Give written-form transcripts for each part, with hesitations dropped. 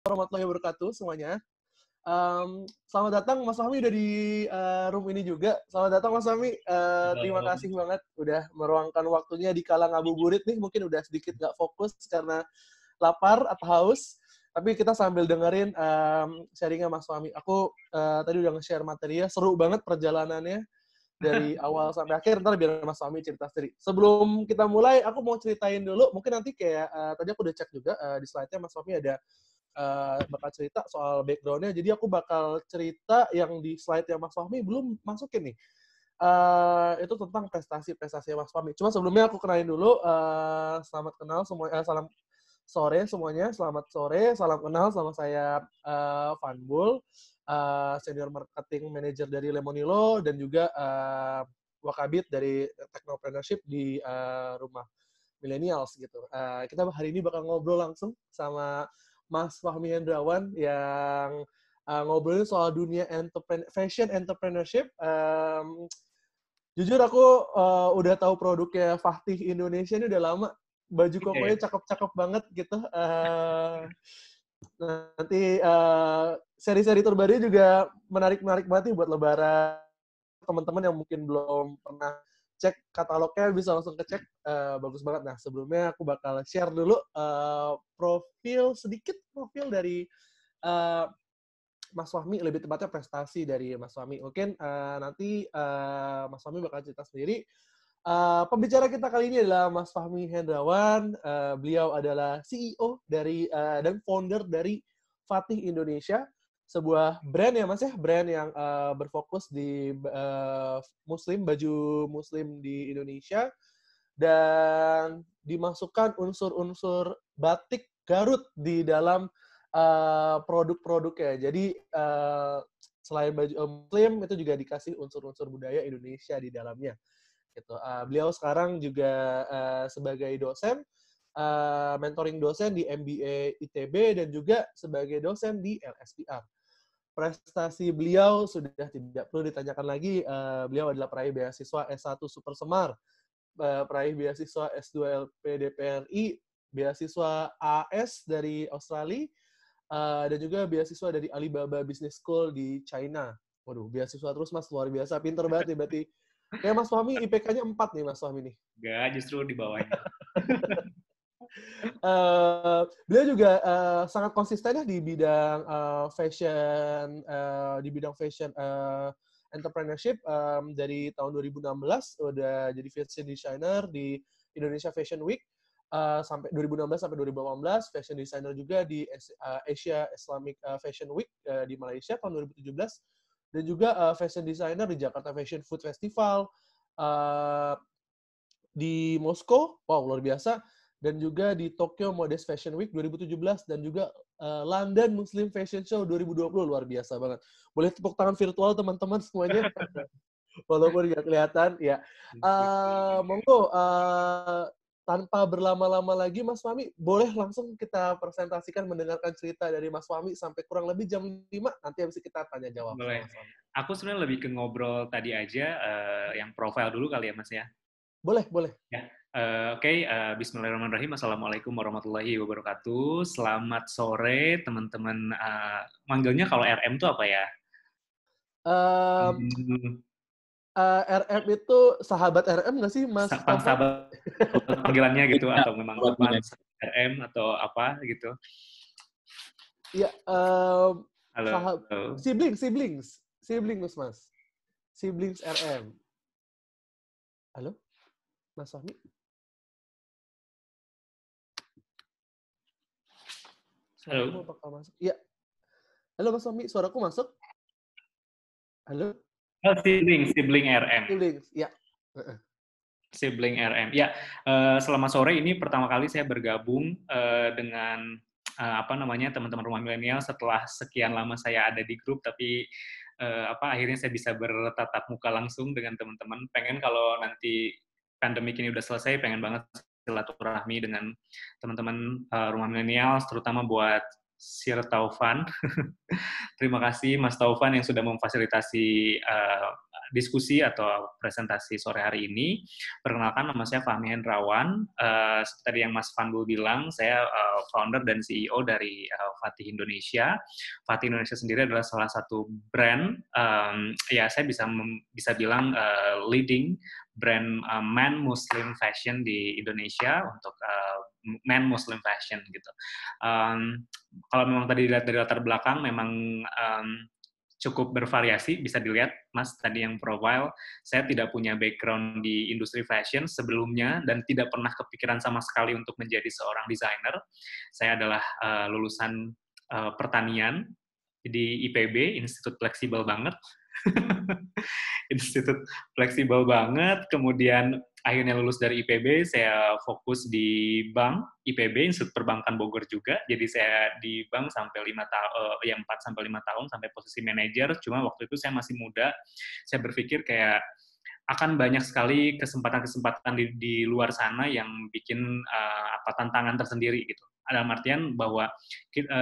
Warahmatullahi wabarakatuh semuanya. Selamat datang Mas Fahmi udah di room ini juga. Selamat datang Mas Fahmi. Terima Halo. kasih banget udah meluangkan waktunya di kala ngabuburit nih. Mungkin udah sedikit nggak fokus karena lapar atau haus. Tapi kita sambil dengerin sharingnya Mas Fahmi. Aku tadi udah nge-share materinya. Seru banget perjalanannya dari awal sampai akhir. Ntar biar Mas Fahmi cerita sendiri. Sebelum kita mulai, aku mau ceritain dulu. Mungkin nanti kayak tadi aku udah cek juga di slide-nya Mas Fahmi ada bakal cerita soal background-nya. Jadi aku bakal cerita yang di slide yang Mas Fahmi belum masukin nih. Itu tentang prestasi-prestasi Mas Fahmi. Cuma sebelumnya aku kenalin dulu. Selamat kenal semua. Salam sore semuanya. Selamat sore. Salam kenal sama saya Vanbul, senior marketing manager dari Lemonilo dan juga Wakabit dari Technopreneurship di rumah millennials gitu. Kita hari ini bakal ngobrol langsung sama Mas Fahmi Hendrawan yang ngobrolin soal dunia fashion entrepreneurship. Jujur aku udah tahu produknya Fahtih Indonesia ini udah lama. Baju kokonya cakep-cakep banget gitu. Nanti seri-seri terbaru juga menarik-menarik banget nih buat lebaran. Teman-teman yang mungkin belum pernah cek katalognya bisa langsung kecek, bagus banget. Nah, sebelumnya aku bakal share dulu profil dari Mas Fahmi, lebih tepatnya prestasi dari Mas Fahmi. Mungkin nanti Mas Fahmi bakal cerita sendiri. Pembicara kita kali ini adalah Mas Fahmi Hendrawan. Beliau adalah CEO dari dan founder dari Fahtih Indonesia, sebuah brand ya Mas ya, brand yang berfokus di baju Muslim di Indonesia dan dimasukkan unsur-unsur batik Garut di dalam produk-produknya. Jadi selain baju Muslim itu juga dikasih unsur-unsur budaya Indonesia di dalamnya. Gitu. Beliau sekarang juga sebagai dosen, mentoring dosen di MBA ITB dan juga sebagai dosen di LSPR. Prestasi beliau sudah tidak perlu ditanyakan lagi. Beliau adalah peraih beasiswa S1 Super Semar, peraih beasiswa S2 LPDPRI, beasiswa AS dari Australia, dan juga beasiswa dari Alibaba Business School di China. Waduh, beasiswa terus Mas, luar biasa. Pinter banget nih berarti. Kayak Mas Fahmi, IPK-nya 4 nih Mas Fahmi nih. Enggak, justru di bawahnya. Beliau juga sangat konsisten ya di bidang fashion, entrepreneurship. Dari tahun 2016 udah jadi fashion designer di Indonesia Fashion Week. Sampai 2016 sampai 2018 fashion designer juga di Asia Islamic Fashion Week di Malaysia tahun 2017 dan juga fashion designer di Jakarta Fashion Food Festival di Moskow, wow luar biasa, dan juga di Tokyo Modest Fashion Week 2017 dan juga London Muslim Fashion Show 2020, luar biasa banget. Boleh tepuk tangan virtual teman-teman semuanya, walaupun nggak kelihatan ya. Monggo tanpa berlama-lama lagi Mas Fahmi, boleh langsung kita presentasikan mendengarkan cerita dari Mas Fahmi sampai kurang lebih jam 5, nanti habis kita tanya jawab sama Boleh. Mas Fahmi. Aku sebenarnya lebih ke ngobrol tadi aja, yang profile dulu kali ya, Mas ya? Boleh, boleh. Ya. Oke, bismillahirrahmanirrahim. Assalamualaikum warahmatullahi wabarakatuh. Selamat sore, teman-teman. Manggilnya kalau RM itu apa ya? Hmm, RM itu sahabat RM nggak sih, Mas Taufan? sahabat panggilannya gitu, Ya, atau memang sobat teman milenial. RM, atau apa gitu. Iya, Halo. siblings, Mas. Siblings RM. Halo, Mas Fahmi? Suaraku Halo. apakah masuk? Iya. Halo, Mas Fahmi, suaraku masuk? Halo? Oh, sibling RM. Siblings, iya. Sibling RM. Ya, selama sore ini pertama kali saya bergabung dengan teman-teman Rumah Milenial setelah sekian lama saya ada di grup, tapi akhirnya saya bisa bertatap muka langsung dengan teman-teman. Pengen kalau nanti pandemik ini udah selesai, pengen banget silaturahmi dengan teman-teman Rumah Milenial, terutama buat Sir Taufan. Terima kasih Mas Taufan yang sudah memfasilitasi diskusi atau presentasi sore hari ini. Perkenalkan, nama saya Fahmi Hendrawan. Seperti tadi yang Mas Fanbul bilang, saya founder dan CEO dari Fatih Indonesia. Fatih Indonesia sendiri adalah salah satu brand, ya saya bisa bilang leading brand man Muslim fashion di Indonesia untuk man Muslim fashion gitu. Kalau memang tadi dilihat dari latar belakang, memang cukup bervariasi, bisa dilihat Mas tadi yang profile, saya tidak punya background di industri fashion sebelumnya dan tidak pernah kepikiran sama sekali untuk menjadi seorang desainer. Saya adalah lulusan pertanian di IPB, Institut Fleksibel banget. Institut fleksibel banget, kemudian akhirnya lulus dari IPB, saya fokus di bank IPB, Institut Perbankan Bogor juga, jadi saya di bank sampai 4 sampai 5 tahun sampai posisi manajer. Cuma waktu itu saya masih muda, saya berpikir kayak akan banyak sekali kesempatan-kesempatan di luar sana yang bikin tantangan tersendiri gitu. Dalam artian bahwa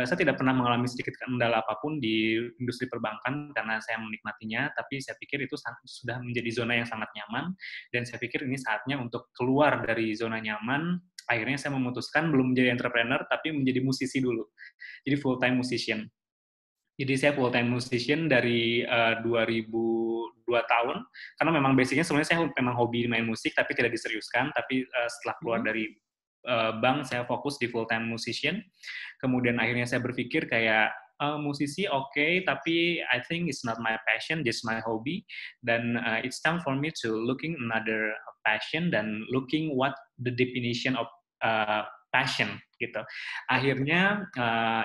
saya tidak pernah mengalami sedikit kendala apapun di industri perbankan karena saya menikmatinya, tapi saya pikir itu sudah menjadi zona yang sangat nyaman, dan saya pikir ini saatnya untuk keluar dari zona nyaman. Akhirnya saya memutuskan belum menjadi entrepreneur, tapi menjadi musisi dulu. Jadi full-time musician. Jadi saya full-time musician dari 2002 tahun, karena memang basicnya sebenarnya saya memang hobi main musik, tapi tidak diseriuskan, tapi setelah keluar dari bank, saya fokus di full-time musician. Kemudian akhirnya saya berpikir kayak, musisi oke, tapi I think it's not my passion, just my hobby. Dan it's time for me to looking another passion dan looking what the definition of passion gitu. Akhirnya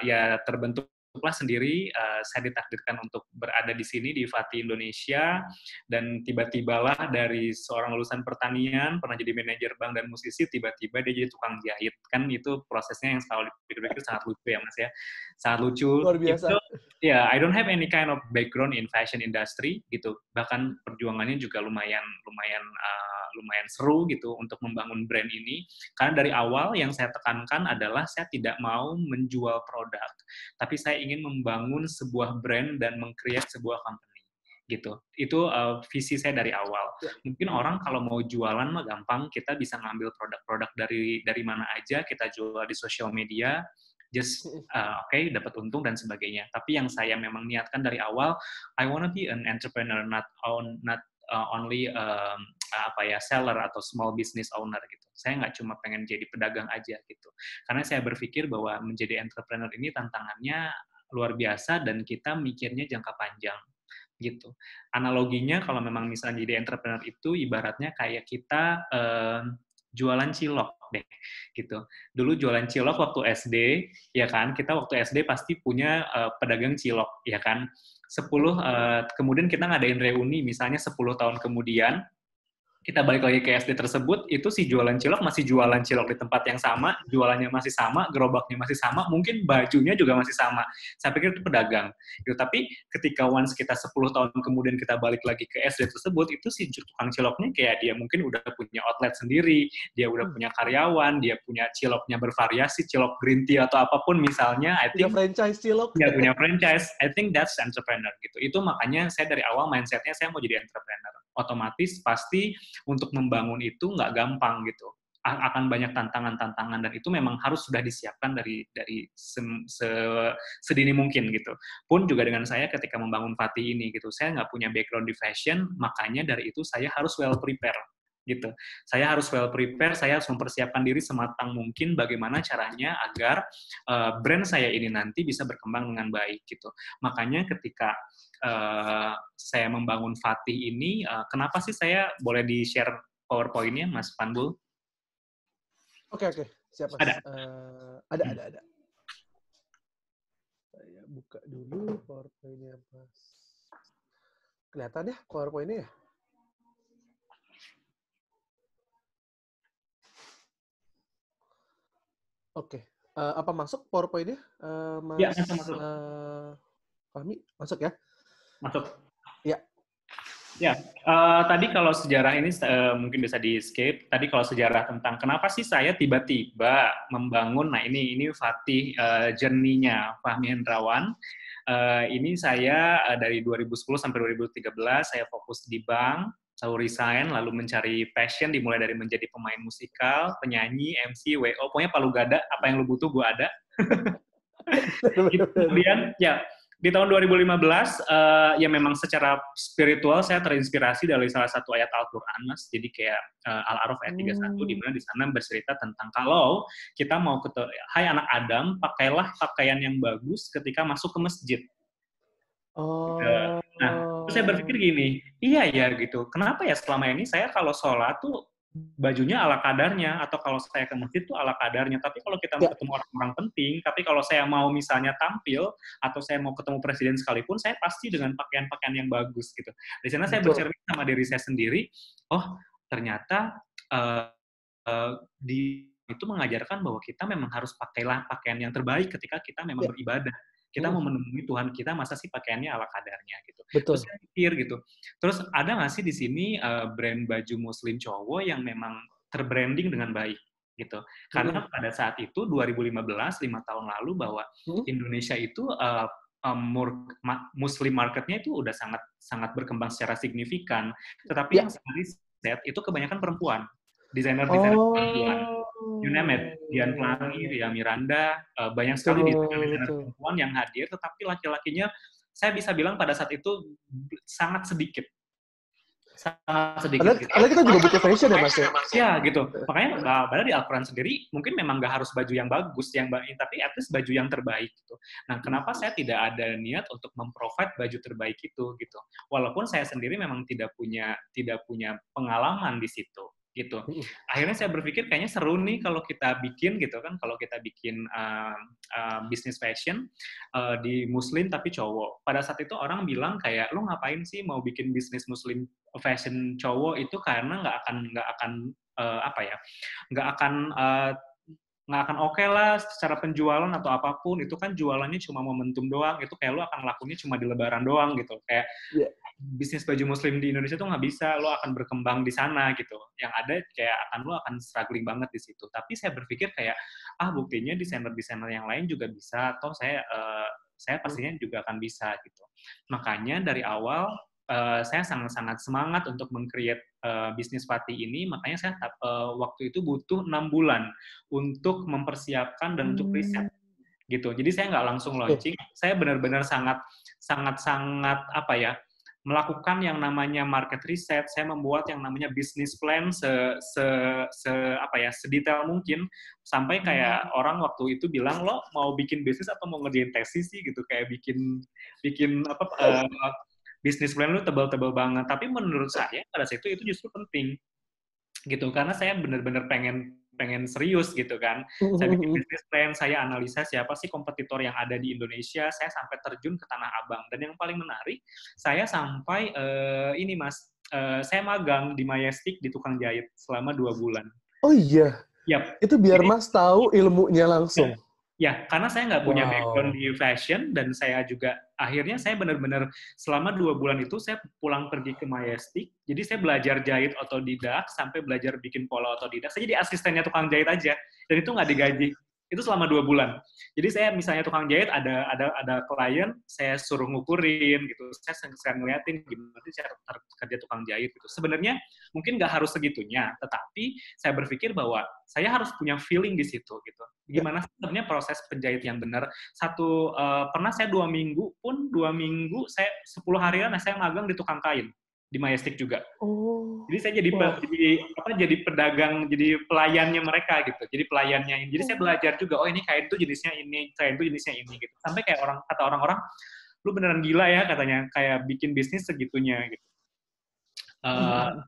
ya terbentuklah sendiri, saya ditakdirkan untuk berada di sini di Fatih Indonesia, dan tiba-tibalah dari seorang lulusan pertanian, pernah jadi manajer bank dan musisi, tiba-tiba dia jadi tukang jahit. Kan itu prosesnya yang selalu dipikir-pikir sangat lucu ya Mas ya, sangat lucu. Luar biasa. Itu ya, I don't have any kind of background in fashion industry gitu. Bahkan perjuangannya juga lumayan seru gitu untuk membangun brand ini. Karena dari awal yang saya tekankan adalah saya tidak mau menjual produk, tapi saya ingin membangun sebuah brand dan meng-create sebuah company gitu. Itu visi saya dari awal. Mungkin orang kalau mau jualan mah gampang, kita bisa ngambil produk-produk dari mana aja, kita jual di sosial media, just dapat untung dan sebagainya. Tapi yang saya memang niatkan dari awal, I wanna be an entrepreneur, not only seller atau small business owner gitu. Saya nggak cuma pengen jadi pedagang aja gitu. Karena saya berpikir bahwa menjadi entrepreneur ini tantangannya luar biasa dan kita mikirnya jangka panjang gitu. Analoginya kalau memang misalnya jadi entrepreneur itu ibaratnya kayak kita jualan cilok deh gitu. Dulu jualan cilok waktu SD, ya kan? Kita waktu SD pasti punya pedagang cilok, ya kan? 10 kemudian kita ngadain reuni misalnya 10 tahun kemudian, kita balik lagi ke SD tersebut, itu si jualan cilok masih jualan cilok di tempat yang sama, jualannya masih sama, gerobaknya masih sama, mungkin bajunya juga masih sama. Saya pikir itu pedagang. Gitu. Tapi ketika once kita 10 tahun kemudian kita balik lagi ke SD tersebut, itu si tukang ciloknya kayak dia mungkin udah punya outlet sendiri, dia udah punya karyawan, dia punya ciloknya bervariasi, cilok green tea atau apapun misalnya. I think punya franchise cilok. Ya, punya franchise. I think that's entrepreneur gitu. Itu makanya saya dari awal mindset-nya saya mau jadi entrepreneur. Otomatis pasti untuk membangun itu nggak gampang gitu. Akan banyak tantangan-tantangan, dan itu memang harus sudah disiapkan dari sedini mungkin gitu. Pun juga dengan saya ketika membangun Fatih ini gitu, saya nggak punya background di fashion, makanya dari itu saya harus well prepare gitu. Saya harus well prepare, saya harus mempersiapkan diri sematang mungkin bagaimana caranya agar brand saya ini nanti bisa berkembang dengan baik gitu. Makanya ketika saya membangun Fatih ini, kenapa sih saya boleh di-share PowerPoint-nya, Mas Panbul? Oke, siap Mas. Ada. Saya buka dulu PowerPoint-nya Mas. Kelihatan ya PowerPoint-nya ya? Oke. Apa masuk PowerPoint-nya, Mas? Ya, masuk. Fahmi, masuk ya? Masuk. Ya. Ya, tadi kalau sejarah ini mungkin bisa di-skip. Tadi kalau sejarah tentang kenapa sih saya tiba-tiba membangun, nah ini Fatih journey-nya Fahmi Hendrawan. Ini saya dari 2010 sampai 2013 saya fokus di bank, lalu resign, lalu mencari passion dimulai dari menjadi pemain musikal, penyanyi, MC, WO, pokoknya palu gada, apa yang lu butuh gue ada. Kemudian ya di tahun 2015 ya memang secara spiritual saya terinspirasi dari salah satu ayat Al-Qur'an, Mas. Jadi kayak Al-A'raf ayat 31 di mana di sana bercerita tentang kalau kita mau hai anak Adam, pakailah pakaian yang bagus ketika masuk ke masjid. Oh. Nah, terus saya berpikir gini, iya ya gitu. Kenapa ya selama ini saya kalau sholat tuh bajunya ala kadarnya, atau kalau saya ke masjid tuh ala kadarnya. Tapi kalau kita mau Ya, ketemu orang-orang penting, tapi kalau saya mau misalnya tampil, atau saya mau ketemu presiden sekalipun, saya pasti dengan pakaian-pakaian yang bagus gitu. Di sana saya betul. bercermin sama diri saya sendiri, oh ternyata uh, di itu mengajarkan bahwa kita memang harus pakailah pakaian yang terbaik ketika kita memang Ya. beribadah. Kita mau menemui Tuhan kita, masa sih pakaiannya ala kadarnya gitu. Terus Betul. saya pikir gitu. Terus ada nggak sih di sini brand baju muslim cowok yang memang terbranding dengan baik gitu. Karena pada saat itu 2015, 5 tahun lalu bahwa Indonesia itu muslim marketnya itu udah sangat sangat berkembang secara signifikan. Tetapi Ya. yang saya riset itu kebanyakan perempuan. Desainer-desainer perempuan. Oh. You name it. Dian Pelangi, Ria Miranda, banyak sekali Betul, desainer-desainer betul. perempuan yang hadir, tetapi laki-lakinya saya bisa bilang pada saat itu sangat sedikit. Sangat sedikit gitu. Karena kita juga butuh fashion ya, Mas ya? Ya, gitu. Makanya padahal di Al-Quran sendiri mungkin memang nggak harus baju yang bagus, tapi at least baju yang terbaik gitu. Nah, kenapa saya tidak ada niat untuk memprovide baju terbaik itu gitu. Walaupun saya sendiri memang tidak punya pengalaman di situ gitu. Akhirnya saya berpikir kayaknya seru nih kalau kita bikin gitu kan, kalau kita bikin bisnis fashion di muslim tapi cowok. Pada saat itu orang bilang kayak lo ngapain sih mau bikin bisnis muslim fashion cowok itu, karena nggak akan apa ya, nggak akan oke lah secara penjualan atau apapun, itu kan jualannya cuma momentum doang, itu kayak lo akan lakunya cuma di lebaran doang gitu, kayak Iya. bisnis baju muslim di Indonesia tuh nggak bisa, lo akan berkembang di sana gitu, yang ada kayak lo akan struggling banget di situ. Tapi saya berpikir kayak buktinya desainer-desainer yang lain juga bisa, atau saya pastinya juga akan bisa gitu. Makanya dari awal saya sangat-sangat semangat untuk meng-create bisnis Fatih ini, makanya saya waktu itu butuh 6 bulan untuk mempersiapkan dan untuk riset gitu. Jadi saya nggak langsung launching, saya benar-benar sangat apa ya, melakukan yang namanya market research, saya membuat yang namanya business plan sedetail mungkin, sampai kayak orang waktu itu bilang, lo mau bikin bisnis atau mau ngerjain tesis sih gitu, kayak bikin bisnis plan lu tebal-tebal banget. Tapi menurut saya pada saat itu justru penting gitu, karena saya benar-benar pengen serius gitu kan. Saya bikin bisnis plan, saya analisa siapa sih kompetitor yang ada di Indonesia, saya sampai terjun ke Tanah Abang. Dan yang paling menarik, saya sampai ini Mas, saya magang di Majestic di tukang jahit selama 2 bulan. Oh iya? Yap. Itu biar Jadi, Mas tahu ilmunya langsung? Ya, karena saya nggak punya background di fashion, dan saya juga akhirnya saya benar-benar selama 2 bulan itu saya pulang pergi ke Majestic, jadi saya belajar jahit otodidak sampai belajar bikin pola otodidak. Saya jadi asistennya tukang jahit aja, dan itu nggak digaji. Itu selama 2 bulan. Jadi saya misalnya tukang jahit ada klien, saya suruh ngukurin gitu, saya ngeliatin gimana sih cara kerja tukang jahit gitu. Sebenarnya mungkin nggak harus segitunya, tetapi saya berpikir bahwa saya harus punya feeling di situ gitu. Gimana sebenarnya proses penjahit yang benar. Pernah saya 2 minggu saya 10 harian saya magang di tukang kain di Majestic juga. Oh. Jadi saya jadi pedagang, jadi pelayannya mereka gitu. Jadi pelayannya. Jadi saya belajar juga, oh ini kain tuh jenisnya ini, kain tuh jenisnya ini gitu. Sampai kayak kata orang-orang, lu beneran gila ya katanya, kayak bikin bisnis segitunya gitu.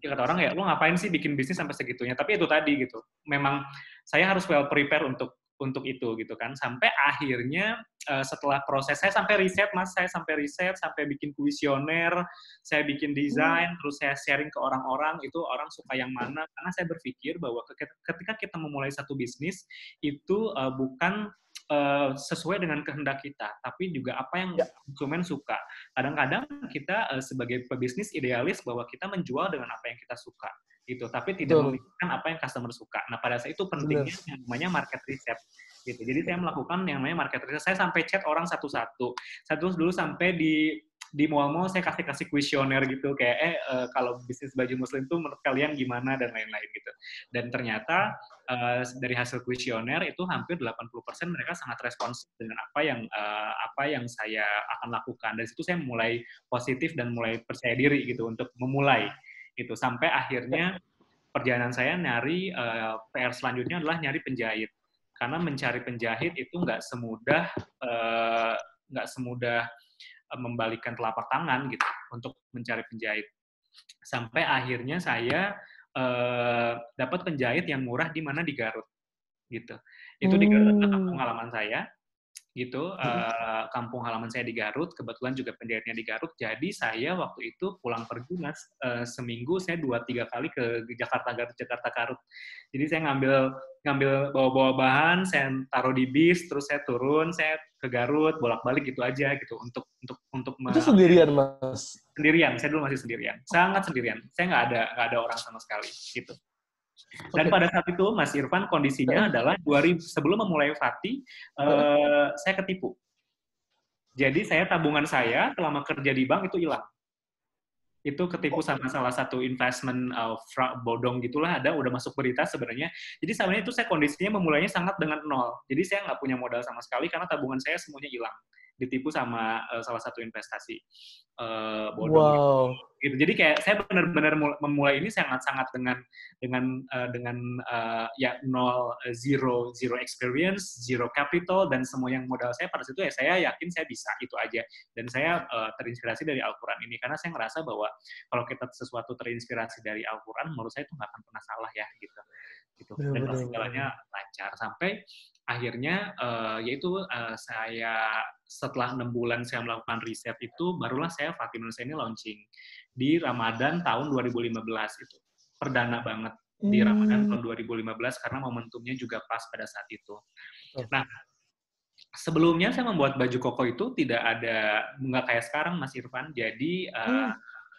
Kata orang ya, lu ngapain sih bikin bisnis sampai segitunya? Tapi itu tadi gitu. Memang saya harus well prepare untuk itu gitu kan. Sampai akhirnya setelah proses saya sampai riset Mas, sampai bikin kuesioner, saya bikin desain, terus saya sharing ke orang-orang, itu orang suka yang mana, karena saya berpikir bahwa ketika kita memulai satu bisnis itu bukan sesuai dengan kehendak kita, tapi juga apa yang Ya. konsumen suka. Kadang-kadang kita sebagai pebisnis idealis bahwa kita menjual dengan apa yang kita suka, gitu. Tapi tidak Betul. memikirkan apa yang customer suka. Nah, pada saat itu Bener. pentingnya yang namanya market research, gitu. Jadi saya melakukan yang namanya market research. Saya sampai chat orang satu-satu. Saya terus dulu sampai di mall-mall saya kasih kuesioner gitu kayak kalau bisnis baju muslim tuh menurut kalian gimana dan lain-lain gitu. Dan ternyata dari hasil kuesioner itu hampir 80% mereka sangat responsif dengan apa yang saya akan lakukan. Dari situ saya mulai positif dan mulai percaya diri gitu untuk memulai gitu. Sampai akhirnya perjalanan saya nyari PR selanjutnya adalah nyari penjahit. Karena mencari penjahit itu nggak semudah membalikkan telapak tangan gitu untuk mencari penjahit. Sampai akhirnya saya dapat penjahit yang murah di mana di Garut gitu. Itu di Garut adalah kampung halaman saya gitu. Kampung halaman saya di Garut, kebetulan juga penjahitnya di Garut. Jadi saya waktu itu pulang pergi Mas, seminggu saya 2-3 kali ke Jakarta Garut. Jadi saya ngambil bawa bahan, saya taruh di bis, terus saya turun, saya ke Garut, bolak-balik gitu aja gitu untuk Itu sendirian, Mas? sendirian. Saya dulu masih sendirian, sangat sendirian. Saya nggak ada orang sama sekali gitu. Dan pada saat itu Mas Irfan kondisinya adalah sebelum memulai Fati, saya ketipu. Jadi tabungan saya selama kerja di bank itu hilang. Itu ketipu sama salah satu investment bodong gitulah, udah masuk berita sebenarnya. Jadi sebenarnya itu saya kondisinya memulainya sangat dengan nol. Jadi saya nggak punya modal sama sekali karena tabungan saya semuanya hilang. Ditipu sama salah satu investasi bodong. Wow. Gitu. Jadi kayak saya benar-benar memulai ini sangat-sangat dengan ya zero experience, zero capital, dan semua yang modal saya pada situ ya saya yakin saya bisa itu aja. Dan saya terinspirasi dari Al-Quran ini karena saya ngerasa bahwa kalau kita sesuatu terinspirasi dari Al-Quran, menurut saya itu nggak akan pernah salah ya gitu. Dan pasti segalanya lancar sampai akhirnya yaitu saya setelah 6 bulan saya melakukan riset itu barulah saya Fati Indonesia ini launching di Ramadan tahun 2015 itu perdana banget di Ramadan tahun 2015 karena momentumnya juga pas pada saat itu. Nah, sebelumnya saya membuat baju koko itu nggak kayak sekarang Mas Irfan. Jadi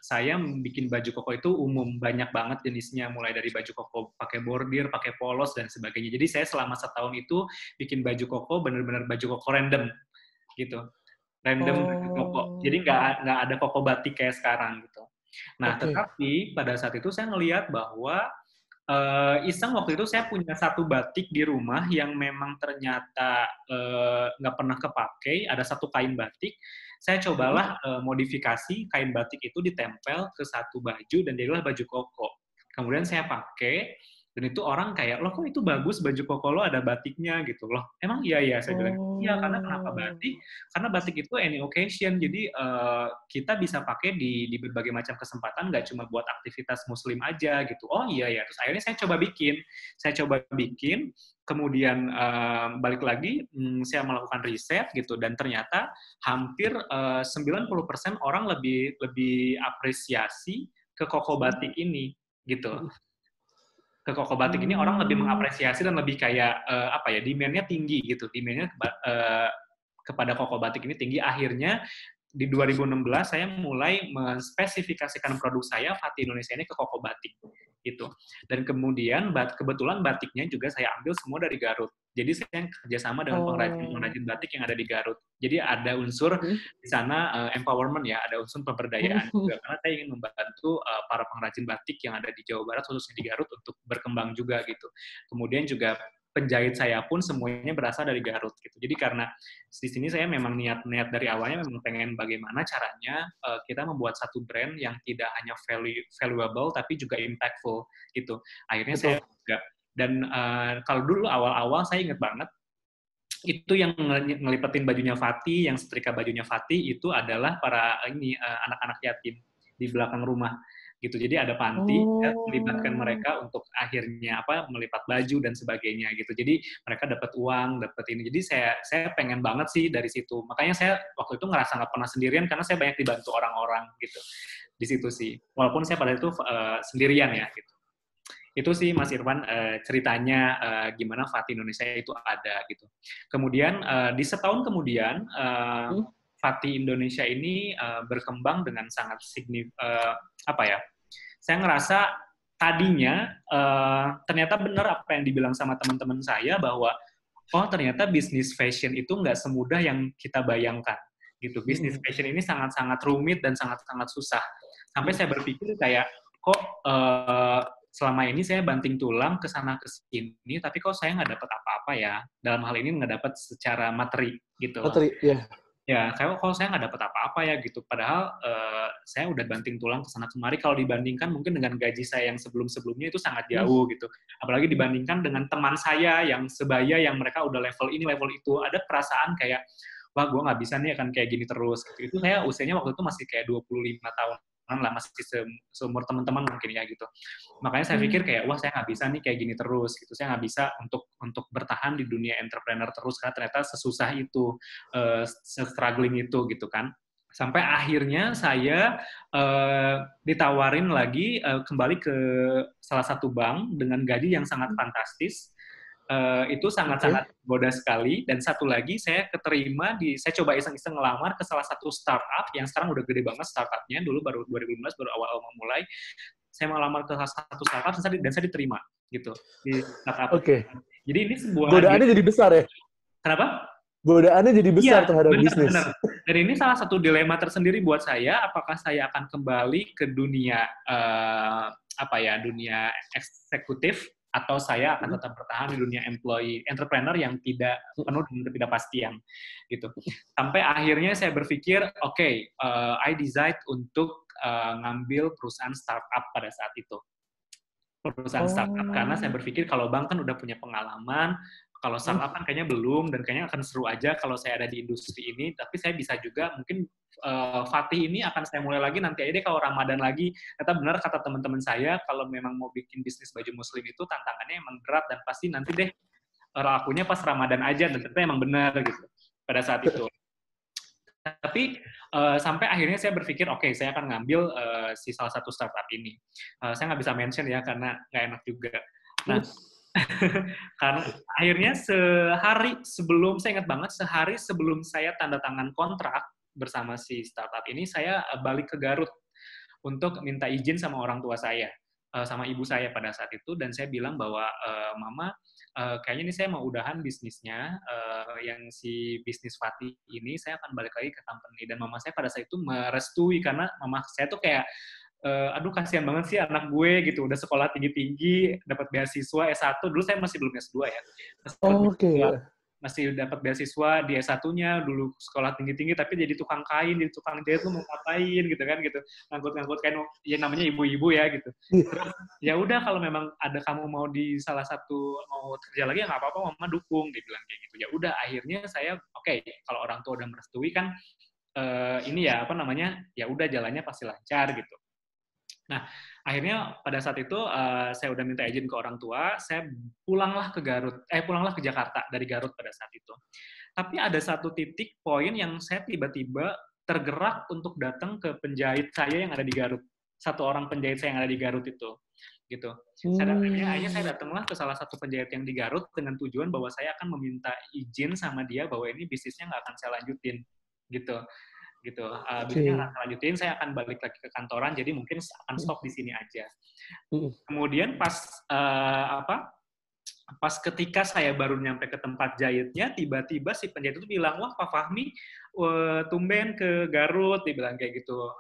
saya bikin baju koko itu umum, banyak banget jenisnya, mulai dari baju koko pakai bordir, pakai polos, dan sebagainya. Jadi saya selama setahun itu bikin baju koko, bener-bener baju koko random, gitu. Random baju koko. Jadi nggak ada koko batik kayak sekarang, gitu. Nah, tetapi pada saat itu saya ngelihat bahwa iseng waktu itu saya punya satu batik di rumah yang memang ternyata nggak pernah kepakai, ada satu kain batik, saya cobalah modifikasi kain batik itu ditempel ke satu baju dan jadilah baju koko. Kemudian saya pakai, dan itu orang kayak, loh kok itu bagus baju koko lo ada batiknya gitu loh. Emang iya, saya bilang, iya karena kenapa batik? Karena batik itu any occasion, jadi kita bisa pakai di berbagai macam kesempatan, nggak cuma buat aktivitas muslim aja gitu. Oh iya ya, terus akhirnya saya coba bikin, kemudian balik lagi, saya melakukan riset gitu, dan ternyata hampir 90% orang lebih apresiasi ke koko batik ini gitu. Ke koko batik ini orang lebih mengapresiasi dan lebih kayak demand-nya tinggi gitu, demand-nya kepada koko batik ini tinggi. Akhirnya di 2016 saya mulai menspesifikasikan produk saya Fati Indonesia ini ke koko batik gitu. Dan kemudian kebetulan batiknya juga saya ambil semua dari Garut. Jadi saya kerjasama dengan pengrajin batik yang ada di Garut. Jadi ada unsur di sana empowerment ya, ada unsur pemberdayaan juga. Karena saya ingin membantu para pengrajin batik yang ada di Jawa Barat, khususnya di Garut, untuk berkembang juga gitu. Kemudian juga penjahit saya pun semuanya berasal dari Garut gitu. Jadi karena di sini saya memang niat dari awalnya memang pengen bagaimana caranya kita membuat satu brand yang tidak hanya valuable tapi juga impactful gitu. Akhirnya saya juga, dan kalau dulu awal-awal saya ingat banget itu yang ngelipetin bajunya Fati, yang setrika bajunya Fati itu adalah para anak-anak yatim di belakang rumah gitu. Jadi ada panti, melibatkan mereka untuk akhirnya melipat baju dan sebagainya gitu. Jadi mereka dapat uang, dapat ini. Jadi saya pengen banget sih dari situ. Makanya saya waktu itu ngerasa nggak pernah sendirian karena saya banyak dibantu orang-orang gitu di situ sih. Walaupun saya pada itu sendirian ya gitu. Itu sih Mas Irwan ceritanya gimana Fatih Indonesia itu ada gitu. Kemudian di setahun kemudian Fatih Indonesia ini berkembang dengan sangat apa ya? Saya ngerasa tadinya ternyata benar apa yang dibilang sama teman-teman saya bahwa oh ternyata bisnis fashion itu nggak semudah yang kita bayangkan gitu. Bisnis fashion ini sangat-sangat rumit dan sangat-sangat susah. Sampai saya berpikir kayak kok selama ini saya banting tulang ke sana ke sini, tapi kok saya nggak dapat apa-apa ya. Dalam hal ini nggak dapat secara materi gitu. Materi, ya. Ya, kalau saya nggak dapat apa-apa ya gitu. Padahal saya udah banting tulang ke sana kemari. Kalau dibandingkan mungkin dengan gaji saya yang sebelum-sebelumnya itu sangat jauh gitu. Apalagi dibandingkan dengan teman saya yang sebaya yang mereka udah level ini level itu. Ada perasaan kayak wah gue nggak bisa nih akan kayak gini terus. Gitu. Itu saya usianya waktu itu masih kayak 25 tahun lah, masih seumur teman-teman mungkin ya gitu. Makanya saya pikir kayak wah saya nggak bisa nih kayak gini terus gitu. Saya nggak bisa untuk bertahan di dunia entrepreneur terus karena ternyata sesusah itu, struggling itu gitu kan. Sampai akhirnya saya ditawarin lagi kembali ke salah satu bank dengan gaji yang sangat fantastis. Itu sangat-sangat goda sekali. Dan satu lagi saya keterima saya coba iseng-iseng ngelamar ke salah satu startup yang sekarang udah gede banget startupnya, dulu baru 2015 baru awal-awal memulai. Saya melamar ke salah satu startup dan saya diterima gitu di startup. Jadi ini sebuah godaannya jadi besar ya. Kenapa? Godaannya jadi besar terhadap bisnis. Benar. Dan ini salah satu dilema tersendiri buat saya, apakah saya akan kembali ke dunia dunia eksekutif atau saya akan tetap bertahan di dunia entrepreneur yang tidak penuh dengan ketidakpastian gitu. Sampai akhirnya saya berpikir, I decide untuk ngambil perusahaan startup pada saat itu. Perusahaan startup karena saya berpikir kalau bank kan udah punya pengalaman, kalau startup kan kayaknya belum, dan kayaknya akan seru aja kalau saya ada di industri ini, tapi saya bisa juga mungkin Fatih ini akan saya mulai lagi nanti aja deh kalau Ramadan lagi. Ternyata benar kata teman-teman saya, kalau memang mau bikin bisnis baju muslim itu tantangannya emang berat dan pasti nanti deh lakunya pas Ramadan aja, dan ternyata emang benar gitu pada saat itu. Tapi sampai akhirnya saya berpikir, saya akan ngambil si salah satu startup ini. Saya nggak bisa mention ya, karena nggak enak juga. Nah, karena akhirnya sehari sebelum, saya ingat banget, sehari sebelum saya tanda tangan kontrak bersama si startup ini, saya balik ke Garut untuk minta izin sama orang tua saya, sama ibu saya pada saat itu, dan saya bilang bahwa, Mama, kayaknya ini saya mau udahan bisnisnya, yang si bisnis Fatih ini, saya akan balik lagi ke company. Dan mama saya pada saat itu merestui, karena mama saya tuh kayak, aduh kasihan banget sih anak gue gitu, udah sekolah tinggi-tinggi, dapat beasiswa S1, dulu saya masih belum S2 ya. Masih dapat beasiswa di S1-nya, dulu sekolah tinggi-tinggi, tapi jadi tukang kain, jadi tukang jahit, lu mau ngapain gitu kan, gitu. Ngangkut-ngangkut kain, ya namanya ibu-ibu ya gitu. Terus, ya udah kalau memang ada kamu mau di salah satu, mau kerja lagi ya nggak apa-apa, mama dukung, dia bilang kayak gitu. Ya udah, akhirnya saya, kalau orang tua udah merestui kan, ini ya, ya udah jalannya pasti lancar gitu. Nah, akhirnya pada saat itu saya udah minta izin ke orang tua, saya pulanglah ke Jakarta dari Garut pada saat itu. Tapi ada satu titik poin yang saya tiba-tiba tergerak untuk datang ke penjahit saya yang ada di Garut. Satu orang penjahit saya yang ada di Garut itu, gitu. Akhirnya saya datanglah ke salah satu penjahit yang di Garut dengan tujuan bahwa saya akan meminta izin sama dia bahwa ini bisnisnya nggak akan saya lanjutin, gitu. Bisnisnya akan lanjutin, saya akan balik lagi ke kantoran, jadi mungkin akan stop di sini aja. Kemudian pas ketika saya baru nyampe ke tempat jahitnya, tiba-tiba si penjahit itu bilang, wah Pak Fahmi, tumben ke Garut, dia bilang kayak gitu.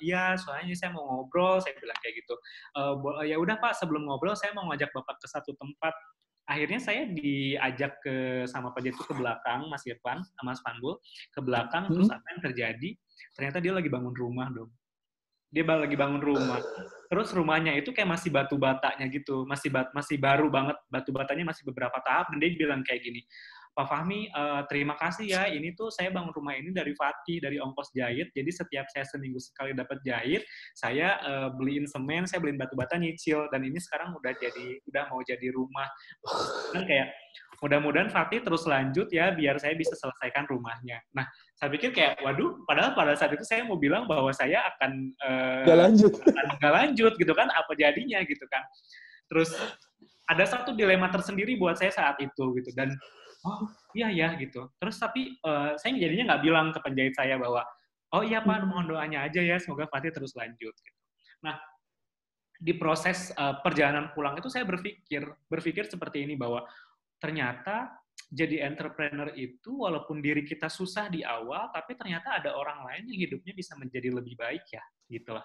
Iya, soalnya saya mau ngobrol, saya bilang kayak gitu. Ya udah Pak, sebelum ngobrol saya mau ngajak Bapak ke satu tempat. Akhirnya saya diajak sama penjahit itu ke belakang, Mas Irfan, sama Mas Panbul, ke belakang, terus apa yang terjadi? Ternyata dia lagi bangun rumah dong. Dia lagi bangun rumah. Terus rumahnya itu kayak masih batu batanya gitu, masih baru banget, batu batanya masih beberapa tahap, dan dia bilang kayak gini, Pak Fahmi, terima kasih ya, ini tuh saya bangun rumah ini dari Fatih, dari ongkos jahit, jadi setiap saya seminggu sekali dapat jahit, saya beliin semen, saya beliin batu bata nyicil, dan ini sekarang udah mau jadi rumah. Dan kayak, mudah-mudahan Fatih terus lanjut ya, biar saya bisa selesaikan rumahnya. Nah, saya pikir kayak, waduh, padahal pada saat itu saya mau bilang bahwa saya akan nggak lanjut gitu kan, apa jadinya gitu kan. Terus ada satu dilema tersendiri buat saya saat itu gitu, dan oh iya ya gitu. Terus tapi saya jadinya nggak bilang ke penjahit saya bahwa oh iya Pak, mohon doanya aja ya, semoga Fatih terus lanjut. Gitu. Nah, di proses perjalanan pulang itu saya berpikir seperti ini, bahwa ternyata jadi entrepreneur itu walaupun diri kita susah di awal, tapi ternyata ada orang lain yang hidupnya bisa menjadi lebih baik ya, gitu lah.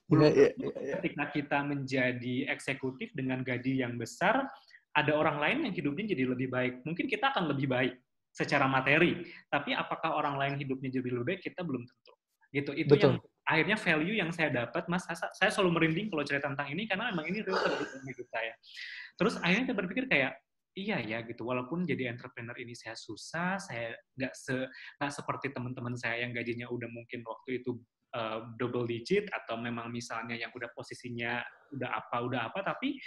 Belum tentu ketika kita menjadi eksekutif dengan gaji yang besar, ada orang lain yang hidupnya jadi lebih baik. Mungkin kita akan lebih baik secara materi, tapi apakah orang lain hidupnya jadi lebih baik, kita belum tentu. Gitu. Itu yang akhirnya value yang saya dapat, Mas. Saya selalu merinding kalau cerita tentang ini, karena memang ini real terjadi dalam hidup saya. Terus akhirnya saya berpikir kayak, iya ya gitu, walaupun jadi entrepreneur ini saya susah, saya nggak seperti teman-teman saya yang gajinya udah mungkin waktu itu double digit, atau memang misalnya yang udah posisinya udah apa, tapi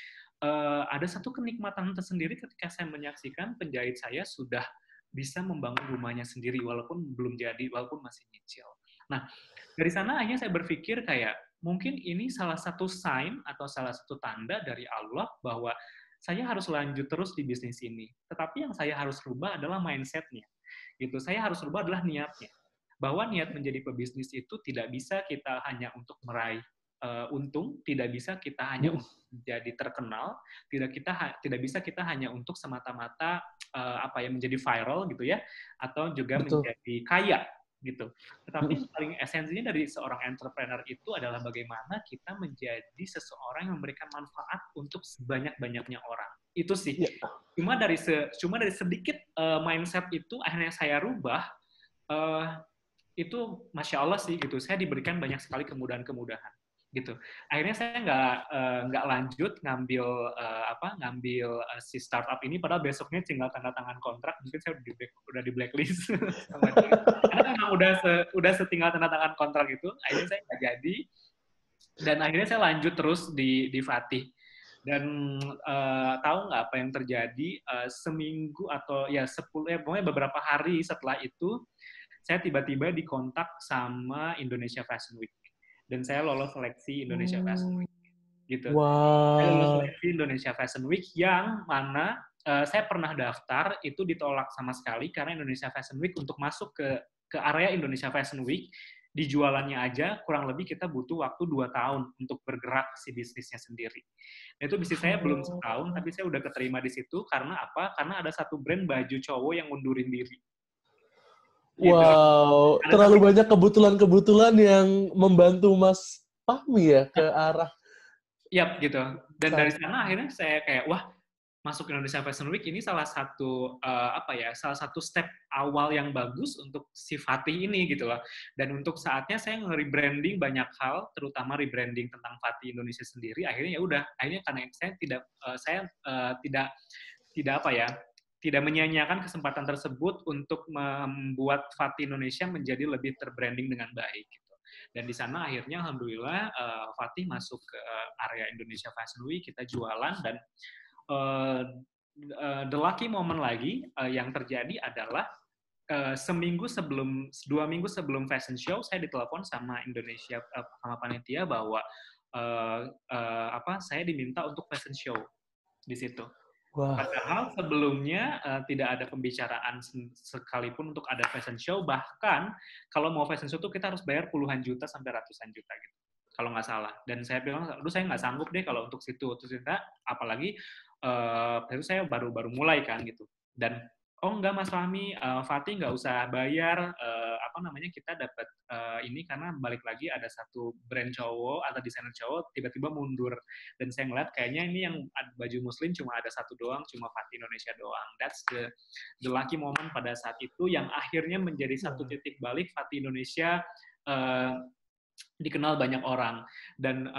ada satu kenikmatan tersendiri ketika saya menyaksikan penjahit saya sudah bisa membangun rumahnya sendiri, walaupun belum jadi, walaupun masih nyicil. Nah, dari sana akhirnya saya berpikir kayak, mungkin ini salah satu sign atau salah satu tanda dari Allah bahwa saya harus lanjut terus di bisnis ini. Tetapi yang saya harus rubah adalah mindset-nya. Gitu. Saya harus rubah adalah niatnya. Bahwa niat menjadi pebisnis itu tidak bisa kita hanya untuk meraih untung, tidak bisa kita hanya untuk menjadi terkenal, tidak bisa kita hanya untuk semata-mata menjadi viral gitu ya, atau juga menjadi kaya gitu. Tetapi yang paling esensinya dari seorang entrepreneur itu adalah bagaimana kita menjadi seseorang yang memberikan manfaat untuk sebanyak-banyaknya orang. Itu sih. Cuma dari sedikit mindset itu akhirnya saya rubah, itu Masya Allah sih gitu. Saya diberikan banyak sekali kemudahan-kemudahan gitu. Akhirnya saya nggak lanjut ngambil si startup ini, padahal besoknya tinggal tanda tangan kontrak, mungkin saya udah di blacklist sama dia. Karena memang udah setinggal tanda tangan kontrak itu, akhirnya saya nggak jadi, dan akhirnya saya lanjut terus di Fatih. Dan tahu nggak apa yang terjadi, seminggu atau ya 10, pokoknya beberapa hari setelah itu, saya tiba-tiba dikontak sama Indonesia Fashion Week. Dan saya lolos seleksi Indonesia Fashion Week. Gitu. Wow. Saya lolos seleksi Indonesia Fashion Week yang mana saya pernah daftar, itu ditolak sama sekali karena Indonesia Fashion Week untuk masuk ke area Indonesia Fashion Week, dijualannya aja kurang lebih kita butuh waktu 2 tahun untuk bergerak si bisnisnya sendiri. Nah, itu bisnis saya belum setahun, tapi saya udah keterima di situ. Karena apa? Karena ada satu brand baju cowok yang ngundurin diri. Wow, gitu. terlalu banyak kebetulan-kebetulan yang membantu Mas Fahmi ya ke arah. Yap, gitu. Dan dari sana akhirnya saya kayak, wah, masuk Indonesia Fashion Week ini salah satu salah satu step awal yang bagus untuk si Fatih ini gitu loh. Dan untuk saatnya saya nge-rebranding banyak hal, terutama rebranding tentang Fatih Indonesia sendiri. Akhirnya ya udah, akhirnya karena saya tidak menyia-nyiakan kesempatan tersebut untuk membuat Fatih Indonesia menjadi lebih terbranding dengan baik. Gitu. Dan di sana akhirnya alhamdulillah Fatih masuk ke area Indonesia Fashion Week, kita jualan, dan the lucky moment lagi yang terjadi adalah 2 minggu sebelum fashion show, saya ditelepon sama Indonesia sama panitia bahwa saya diminta untuk fashion show di situ. Padahal sebelumnya tidak ada pembicaraan sekalipun untuk ada fashion show, bahkan kalau mau fashion show tuh kita harus bayar puluhan juta sampai ratusan juta gitu, kalau nggak salah. Dan saya bilang, aduh saya nggak sanggup deh kalau untuk situ. Terus kita, apalagi itu saya baru mulai kan gitu. Dan oh enggak Mas Fahmi, Fatih nggak usah bayar, kita dapat ini karena balik lagi ada satu brand cowok atau desainer cowok tiba-tiba mundur, dan saya ngeliat kayaknya ini yang baju muslim cuma ada satu doang, cuma Fatih Indonesia doang. That's the lucky moment pada saat itu yang akhirnya menjadi satu titik balik Fatih Indonesia dikenal banyak orang. Dan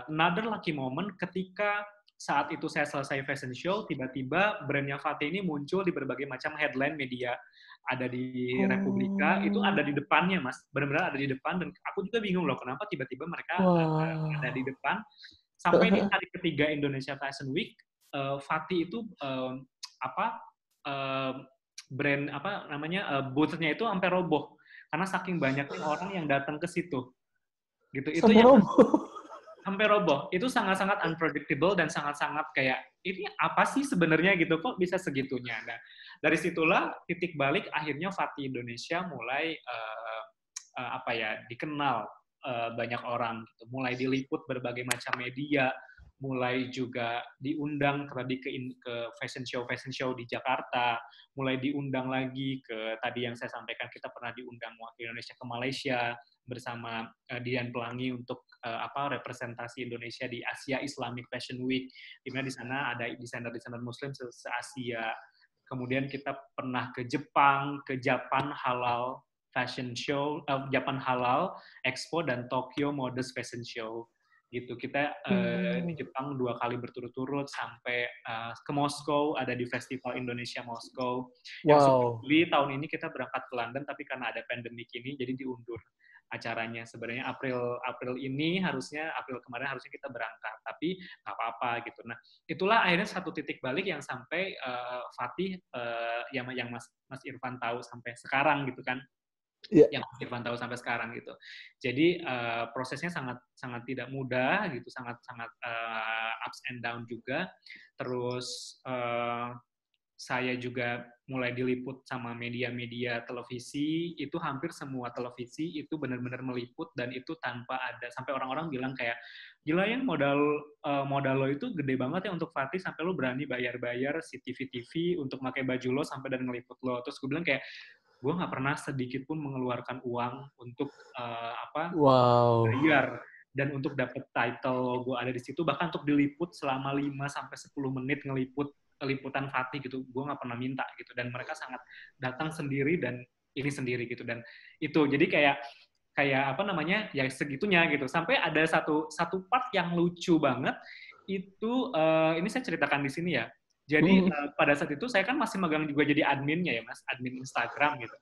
another lucky moment ketika saat itu saya selesai fashion show, tiba-tiba brandnya Fatih ini muncul di berbagai macam headline media. Ada di Republika, itu ada di depannya, Mas. Benar-benar ada di depan, dan aku juga bingung loh, kenapa tiba-tiba mereka ada di depan. Sampai di hari ketiga Indonesia Fashion Week, Fatih itu booth-nya itu sampai roboh. Karena saking banyaknya orang yang datang ke situ. Gitu. Itu yang Sampai roboh. Itu sangat-sangat unpredictable dan sangat-sangat kayak, ini apa sih sebenarnya gitu, kok bisa segitunya. Nah, dari situlah titik balik akhirnya Fatih Indonesia mulai apa ya, dikenal banyak orang gitu. Mulai diliput berbagai macam media, mulai juga diundang tadi ke fashion show di Jakarta, mulai diundang lagi ke tadi yang saya sampaikan, kita pernah diundang mewakili Indonesia ke Malaysia bersama Dian Pelangi untuk representasi Indonesia di Asia Islamic Fashion Week, di mana di sana ada desainer-desainer Muslim se-Asia. Kemudian kita pernah ke Jepang, ke Japan Halal Fashion Show, Japan Halal Expo dan Tokyo Modest Fashion Show. Gitu, kita di Jepang 2 kali berturut-turut sampai ke Moskow, ada di Festival Indonesia Moskow. Yang sebenarnya tahun ini kita berangkat ke London, tapi karena ada pandemik ini jadi diundur acaranya. Sebenarnya April ini April kemarin harusnya kita berangkat, tapi nggak apa-apa gitu. Nah, itulah akhirnya satu titik balik yang sampai Fatih yang Mas Irfan tahu sampai sekarang gitu kan. Yeah. Yang Mas Irfan tahu sampai sekarang gitu. Jadi prosesnya sangat tidak mudah gitu, sangat ups and down juga. Terus saya juga mulai diliput sama media-media televisi, itu hampir semua televisi itu benar-benar meliput, dan itu tanpa ada, sampai orang-orang bilang kayak, gila ya modal lo itu gede banget ya untuk Fatih, sampai lo berani bayar-bayar si TV-TV untuk pakai baju lo sampai dan ngeliput lo. Terus gue bilang kayak, gue nggak pernah sedikit pun mengeluarkan uang untuk bayar dan untuk dapet title gue ada di situ, bahkan untuk diliput selama 5-10 menit liputan Fatih gitu, gue nggak pernah minta gitu, dan mereka sangat datang sendiri dan ini sendiri gitu, dan itu jadi kayak apa namanya ya segitunya gitu. Sampai ada satu part yang lucu banget itu, ini saya ceritakan di sini ya. Jadi pada saat itu saya kan masih magang juga jadi adminnya ya Mas, admin Instagram gitu.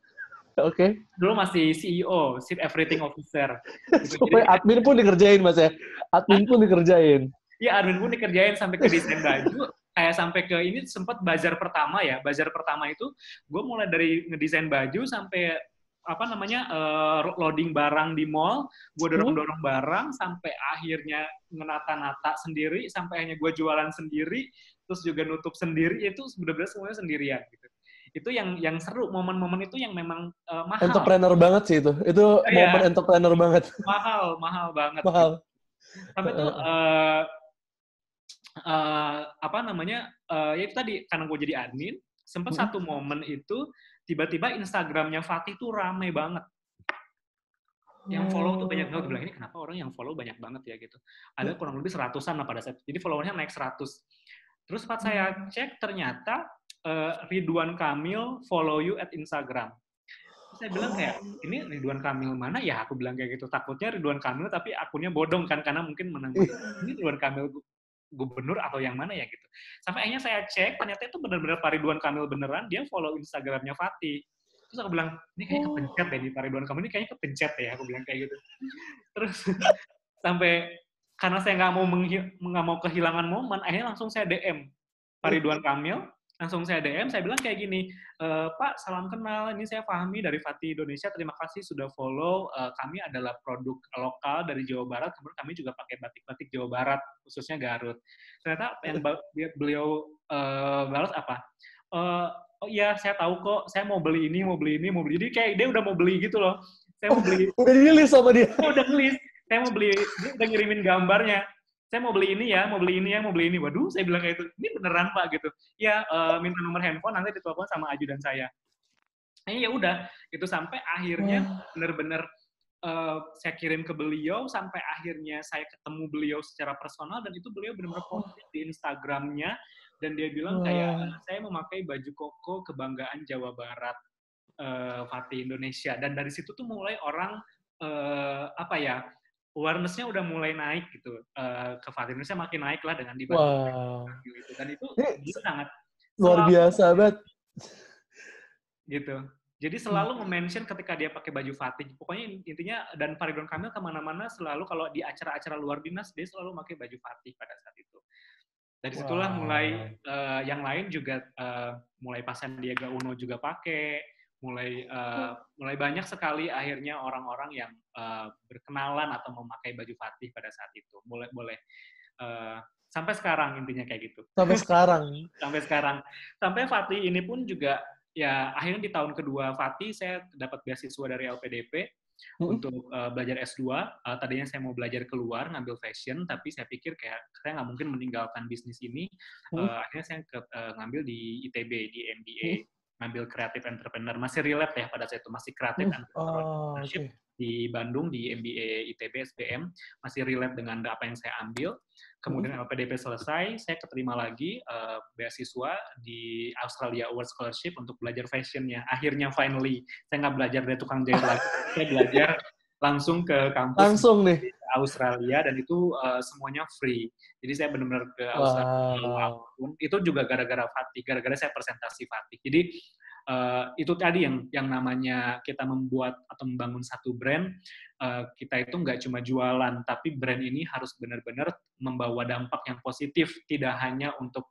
Oke. Dulu masih CEO, Chief Everything Officer. Gitu. Sampai jadi, admin pun dikerjain Mas ya? Admin pun dikerjain? Iya, admin pun dikerjain sampai ke desain baju. Kayak sampai ke ini sempat bazar pertama ya. Bazar pertama itu gue mulai dari ngedesain baju sampai loading barang di mall, gue dorong barang sampai akhirnya ngenata-nata sendiri, sampai akhirnya gue jualan sendiri, terus juga nutup sendiri, itu benar-benar semuanya sendirian gitu. Itu yang seru, momen-momen itu yang memang mahal. Entrepreneur banget sih itu. Itu momen entrepreneur banget. Mahal banget. Mahal. Gitu. Sampai tuh ya itu tadi, karena gue jadi admin, sempat satu momen itu tiba-tiba Instagramnya Fatih tuh rame banget. Yang follow tuh banyak banget. Gue bilang, ini kenapa orang yang follow banyak banget ya gitu. Ada kurang lebih 100-an lah pada saat itu. Jadi followernya naik 100. Terus pas saya cek, ternyata Ridwan Kamil follow you at Instagram. Terus saya bilang kayak, ini Ridwan Kamil mana ya? Aku bilang kayak gitu. Takutnya Ridwan Kamil tapi akunnya bodong kan, karena mungkin ini Ridwan Kamil gubernur atau yang mana ya gitu. Sampai akhirnya saya cek, ternyata itu benar-benar Pak Ridwan Kamil beneran, dia follow Instagramnya Fatih. Terus aku bilang, ini kayaknya kepencet deh di Pak Ridwan Kamil, ini kayaknya kepencet ya, aku bilang kayak gitu. Terus sampai karena saya nggak mau kehilangan momen, akhirnya langsung saya DM Pak Ridwan Kamil, langsung saya DM, saya bilang kayak gini, Pak, salam kenal, ini saya Fahmi dari Fatih Indonesia, terima kasih sudah follow, kami adalah produk lokal dari Jawa Barat, kemudian kami juga pakai batik-batik Jawa Barat, khususnya Garut. Ternyata yang beliau balas apa? Oh iya, saya tahu kok, saya mau beli ini, jadi kayak dia udah mau beli gitu loh. Saya mau beli. Udah di-list sama dia? Udah di-list. Saya mau beli, dia udah ngirimin gambarnya. Saya mau beli ini ya, mau beli ini. Waduh, saya bilang kayak itu. Ini beneran Pak gitu. Ya, minta nomor handphone, nanti ditelepon sama ajudan saya. Ya udah, itu sampai akhirnya bener-bener saya kirim ke beliau, sampai akhirnya saya ketemu beliau secara personal, dan itu beliau benar-benar posting di Instagramnya, dan dia bilang kayak, saya memakai baju koko kebanggaan Jawa Barat, Fatih Indonesia. Dan dari situ tuh mulai orang, awareness-nya udah mulai naik gitu, ke Fatih Indonesia makin naik lah dengan dibantu gitu. Dan itu sangat luar biasa banget. Gitu. Jadi selalu mention ketika dia pakai baju Fatih. Pokoknya intinya, dan Pak Ridwan Kamil kemana-mana selalu kalau di acara-acara luar dinas, dia selalu pakai baju Fatih pada saat itu. Dari situlah mulai yang lain juga mulai pas Sandiaga Uno juga pakai, mulai banyak sekali akhirnya orang-orang yang berkenalan atau memakai baju Fatih pada saat itu. Sampai sekarang intinya kayak gitu. Sampai sekarang. Sampai sekarang. Sampai Fatih ini pun juga ya akhirnya di tahun kedua Fatih saya dapat beasiswa dari LPDP untuk belajar S2. Tadinya saya mau belajar keluar ngambil fashion, tapi saya pikir kayak saya nggak mungkin meninggalkan bisnis ini. Akhirnya saya ngambil di ITB di MBA, ngambil Creative Entrepreneur. Masih relate ya pada saat itu, masih Creative Entrepreneurship di Bandung di MBA ITB SBM, masih relate dengan apa yang saya ambil. Kemudian LPDP selesai, saya keterima lagi beasiswa di Australia Award Scholarship untuk belajar fashionnya. Akhirnya finally, saya nggak belajar dari tukang jahit lagi, saya belajar langsung ke kampus langsung nih Australia, dan itu semuanya free. Jadi saya benar-benar ke Australia. Itu juga gara-gara Fatih, gara-gara saya presentasi Fatih. Jadi itu tadi yang namanya kita membuat atau membangun satu brand, kita itu nggak cuma jualan, tapi brand ini harus benar-benar membawa dampak yang positif, tidak hanya untuk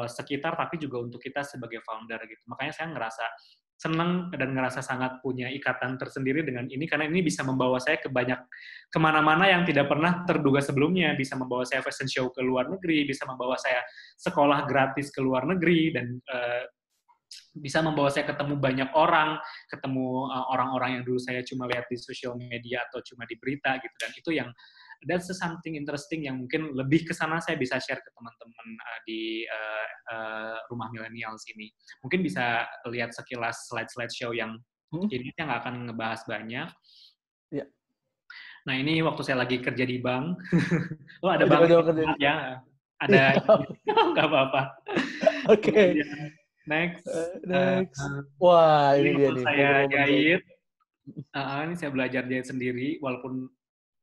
sekitar, tapi juga untuk kita sebagai founder gitu. Makanya saya ngerasa senang dan ngerasa sangat punya ikatan tersendiri dengan ini, karena ini bisa membawa saya kemana-mana yang tidak pernah terduga sebelumnya, bisa membawa saya fashion show ke luar negeri, bisa membawa saya sekolah gratis ke luar negeri, dan bisa membawa saya ketemu banyak orang, ketemu orang-orang yang dulu saya cuma lihat di social media atau cuma di berita gitu, dan itu yang that's something interesting yang mungkin lebih ke sana saya bisa share ke teman-teman di Rumah Millennials ini. Mungkin bisa lihat sekilas slide show yang ini saya nggak akan ngebahas banyak. Ya. Nah, ini waktu saya lagi kerja di bank. Oh, ada bank ya. Ada nggak apa-apa. Oke. Next. Wah, ini dia nih. Saya jahit. Ini saya belajar jahit sendiri, walaupun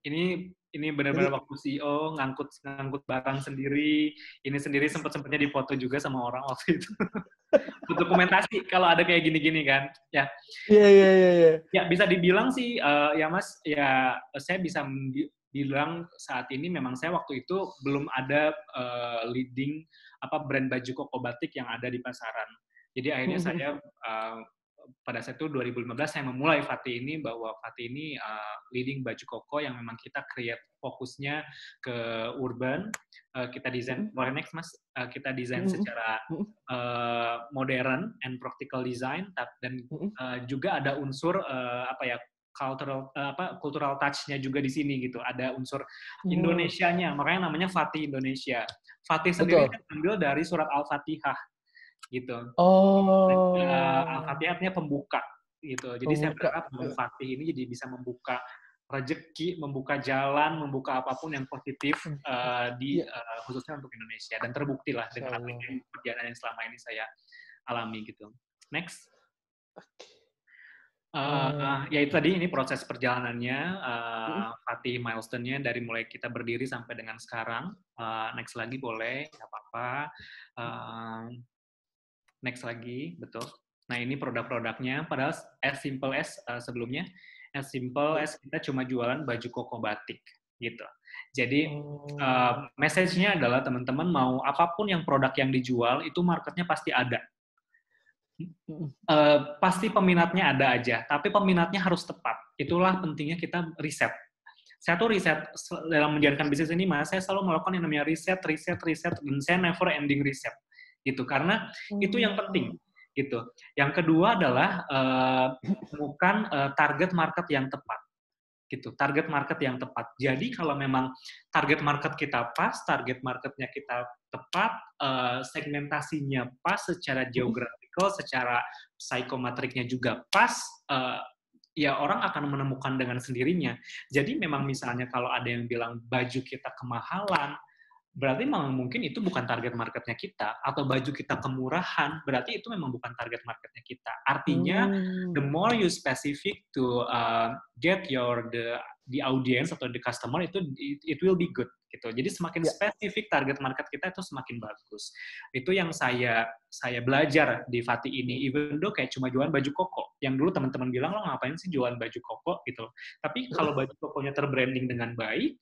ini benar-benar waktu CEO ngangkut barang sendiri. Ini sendiri sempatnya difoto juga sama orang waktu itu. Untuk dokumentasi kalau ada kayak gini-gini kan. Ya. Iya. Ya, bisa dibilang sih ya Mas, ya saya bisa bilang saat ini memang saya waktu itu belum ada leading brand baju koko batik yang ada di pasaran. Jadi akhirnya saya pada saat itu 2015 saya memulai Fatih ini, bahwa Fatih ini leading baju koko yang memang kita create fokusnya ke urban, kita desain next Mas, kita desain secara modern and practical design, dan juga ada unsur cultural touch-nya juga di sini gitu. Ada unsur Indonesianya, makanya namanya Fatih Indonesia. Fatih sendiri kan ambil dari surat Al-Fatihah gitu. Al-Fatihah artinya pembuka gitu. Jadi saya berharap Fatih ini jadi bisa membuka rezeki, membuka jalan, membuka apapun yang positif khususnya untuk Indonesia, dan terbukti lah dengan apa yang perjalanan yang selama ini saya alami gitu. Next. Ya itu tadi, ini proses perjalanannya, Fatih milestone-nya dari mulai kita berdiri sampai dengan sekarang. Next lagi boleh, nggak apa-apa. Next lagi, betul. Nah ini produk-produknya, padahal as simple as sebelumnya, as simple as kita cuma jualan baju koko batik gitu. Jadi message-nya adalah teman-teman mau apapun yang produk yang dijual itu marketnya pasti ada. Pasti peminatnya ada aja, tapi peminatnya harus tepat. Itulah pentingnya kita riset. Saya tuh riset dalam menjalankan bisnis ini, Mas, saya selalu melakukan yang namanya riset, dan saya never ending riset. Gitu, karena itu yang penting. Gitu. Yang kedua adalah temukan target market yang tepat. Gitu, target market yang tepat. Jadi kalau memang target market kita pas, target marketnya kita tepat, segmentasinya pas secara geografikal, secara psikometriknya juga pas, ya orang akan menemukan dengan sendirinya. Jadi memang misalnya kalau ada yang bilang baju kita kemahalan, berarti memang mungkin itu bukan target marketnya kita, atau baju kita kemurahan, berarti itu memang bukan target marketnya kita. Artinya, the more you specific to get the audience atau the customer, it will be good gitu. Jadi semakin spesifik target market kita itu semakin bagus. Itu yang saya belajar di Fatih ini. Even though kayak cuma jualan baju koko, yang dulu teman-teman bilang lo ngapain sih jualan baju koko gitu. Tapi kalau baju kokonya terbranding dengan baik,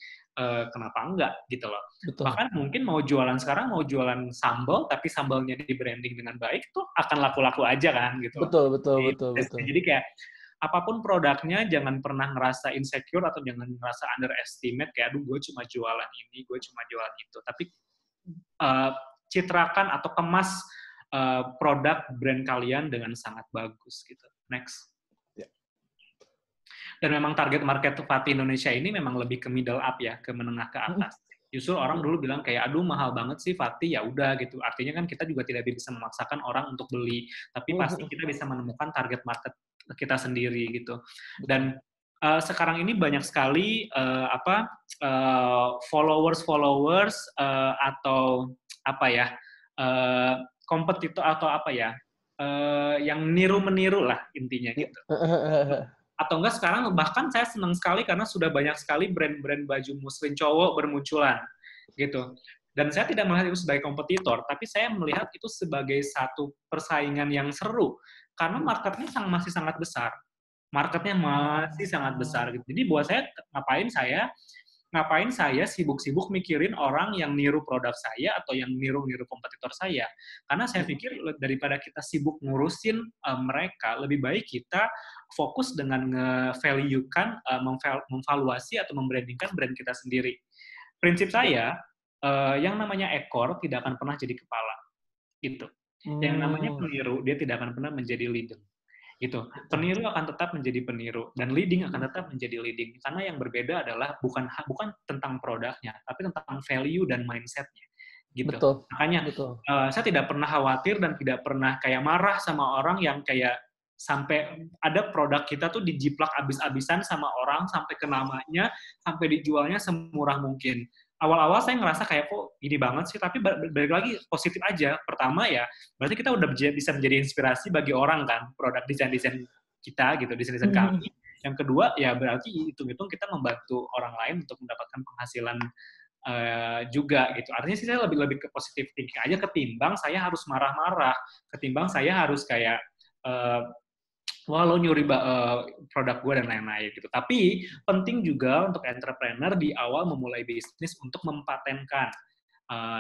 kenapa enggak gitu loh. Betul. Bahkan mungkin mau jualan sekarang, mau jualan sambal, tapi sambalnya di branding dengan baik tuh akan laku-laku aja kan gitu loh. Jadi kayak apapun produknya, jangan pernah ngerasa insecure atau jangan ngerasa underestimate kayak, aduh gue cuma jualan ini, gue cuma jualan itu. Tapi citrakan atau kemas produk brand kalian dengan sangat bagus gitu. Next. Dan memang target market Fati Indonesia ini memang lebih ke middle up ya, ke menengah ke atas. Justru orang dulu bilang kayak, aduh mahal banget sih Fati, ya udah gitu. Artinya kan kita juga tidak bisa memaksakan orang untuk beli, tapi pasti kita bisa menemukan target market kita sendiri gitu. Dan sekarang ini banyak sekali followers atau apa ya, kompetitor atau apa ya, yang niru-meniru lah intinya gitu. Atau enggak sekarang bahkan saya senang sekali karena sudah banyak sekali brand-brand baju muslim cowok bermunculan gitu. Dan saya tidak melihat itu sebagai kompetitor, tapi saya melihat itu sebagai satu persaingan yang seru karena marketnya masih sangat besar. Marketnya masih sangat besar gitu. Jadi buat saya ngapain saya sibuk-sibuk mikirin orang yang niru produk saya atau yang niru-niru kompetitor saya. Karena saya pikir daripada kita sibuk ngurusin mereka, lebih baik kita fokus dengan nge-value-kan, memvaluasi atau membrandingkan brand kita sendiri. Prinsip saya, yang namanya ekor tidak akan pernah jadi kepala. Gitu. Yang namanya peniru, dia tidak akan pernah menjadi leader. Gitu. Peniru akan tetap menjadi peniru dan leading akan tetap menjadi leading karena yang berbeda adalah bukan tentang produknya tapi tentang value dan mindsetnya gitu. Makanya saya tidak pernah khawatir dan tidak pernah kayak marah sama orang yang kayak sampai ada produk kita tuh dijiplak abis-abisan sama orang sampai ke namanya sampai dijualnya semurah mungkin. Awal-awal saya ngerasa kayak kok gini banget sih, tapi balik lagi positif aja. Pertama ya, berarti kita udah bisa menjadi inspirasi bagi orang kan, produk desain-desain kita gitu, desain-desain kami. Yang kedua ya berarti hitung-hitung kita membantu orang lain untuk mendapatkan penghasilan juga gitu. Artinya sih saya lebih ke positif thinking aja ketimbang saya harus marah-marah, ketimbang saya harus kayak wah lo nyuri produk gue dan lain-lain gitu. Tapi penting juga untuk entrepreneur di awal memulai bisnis untuk mempatenkan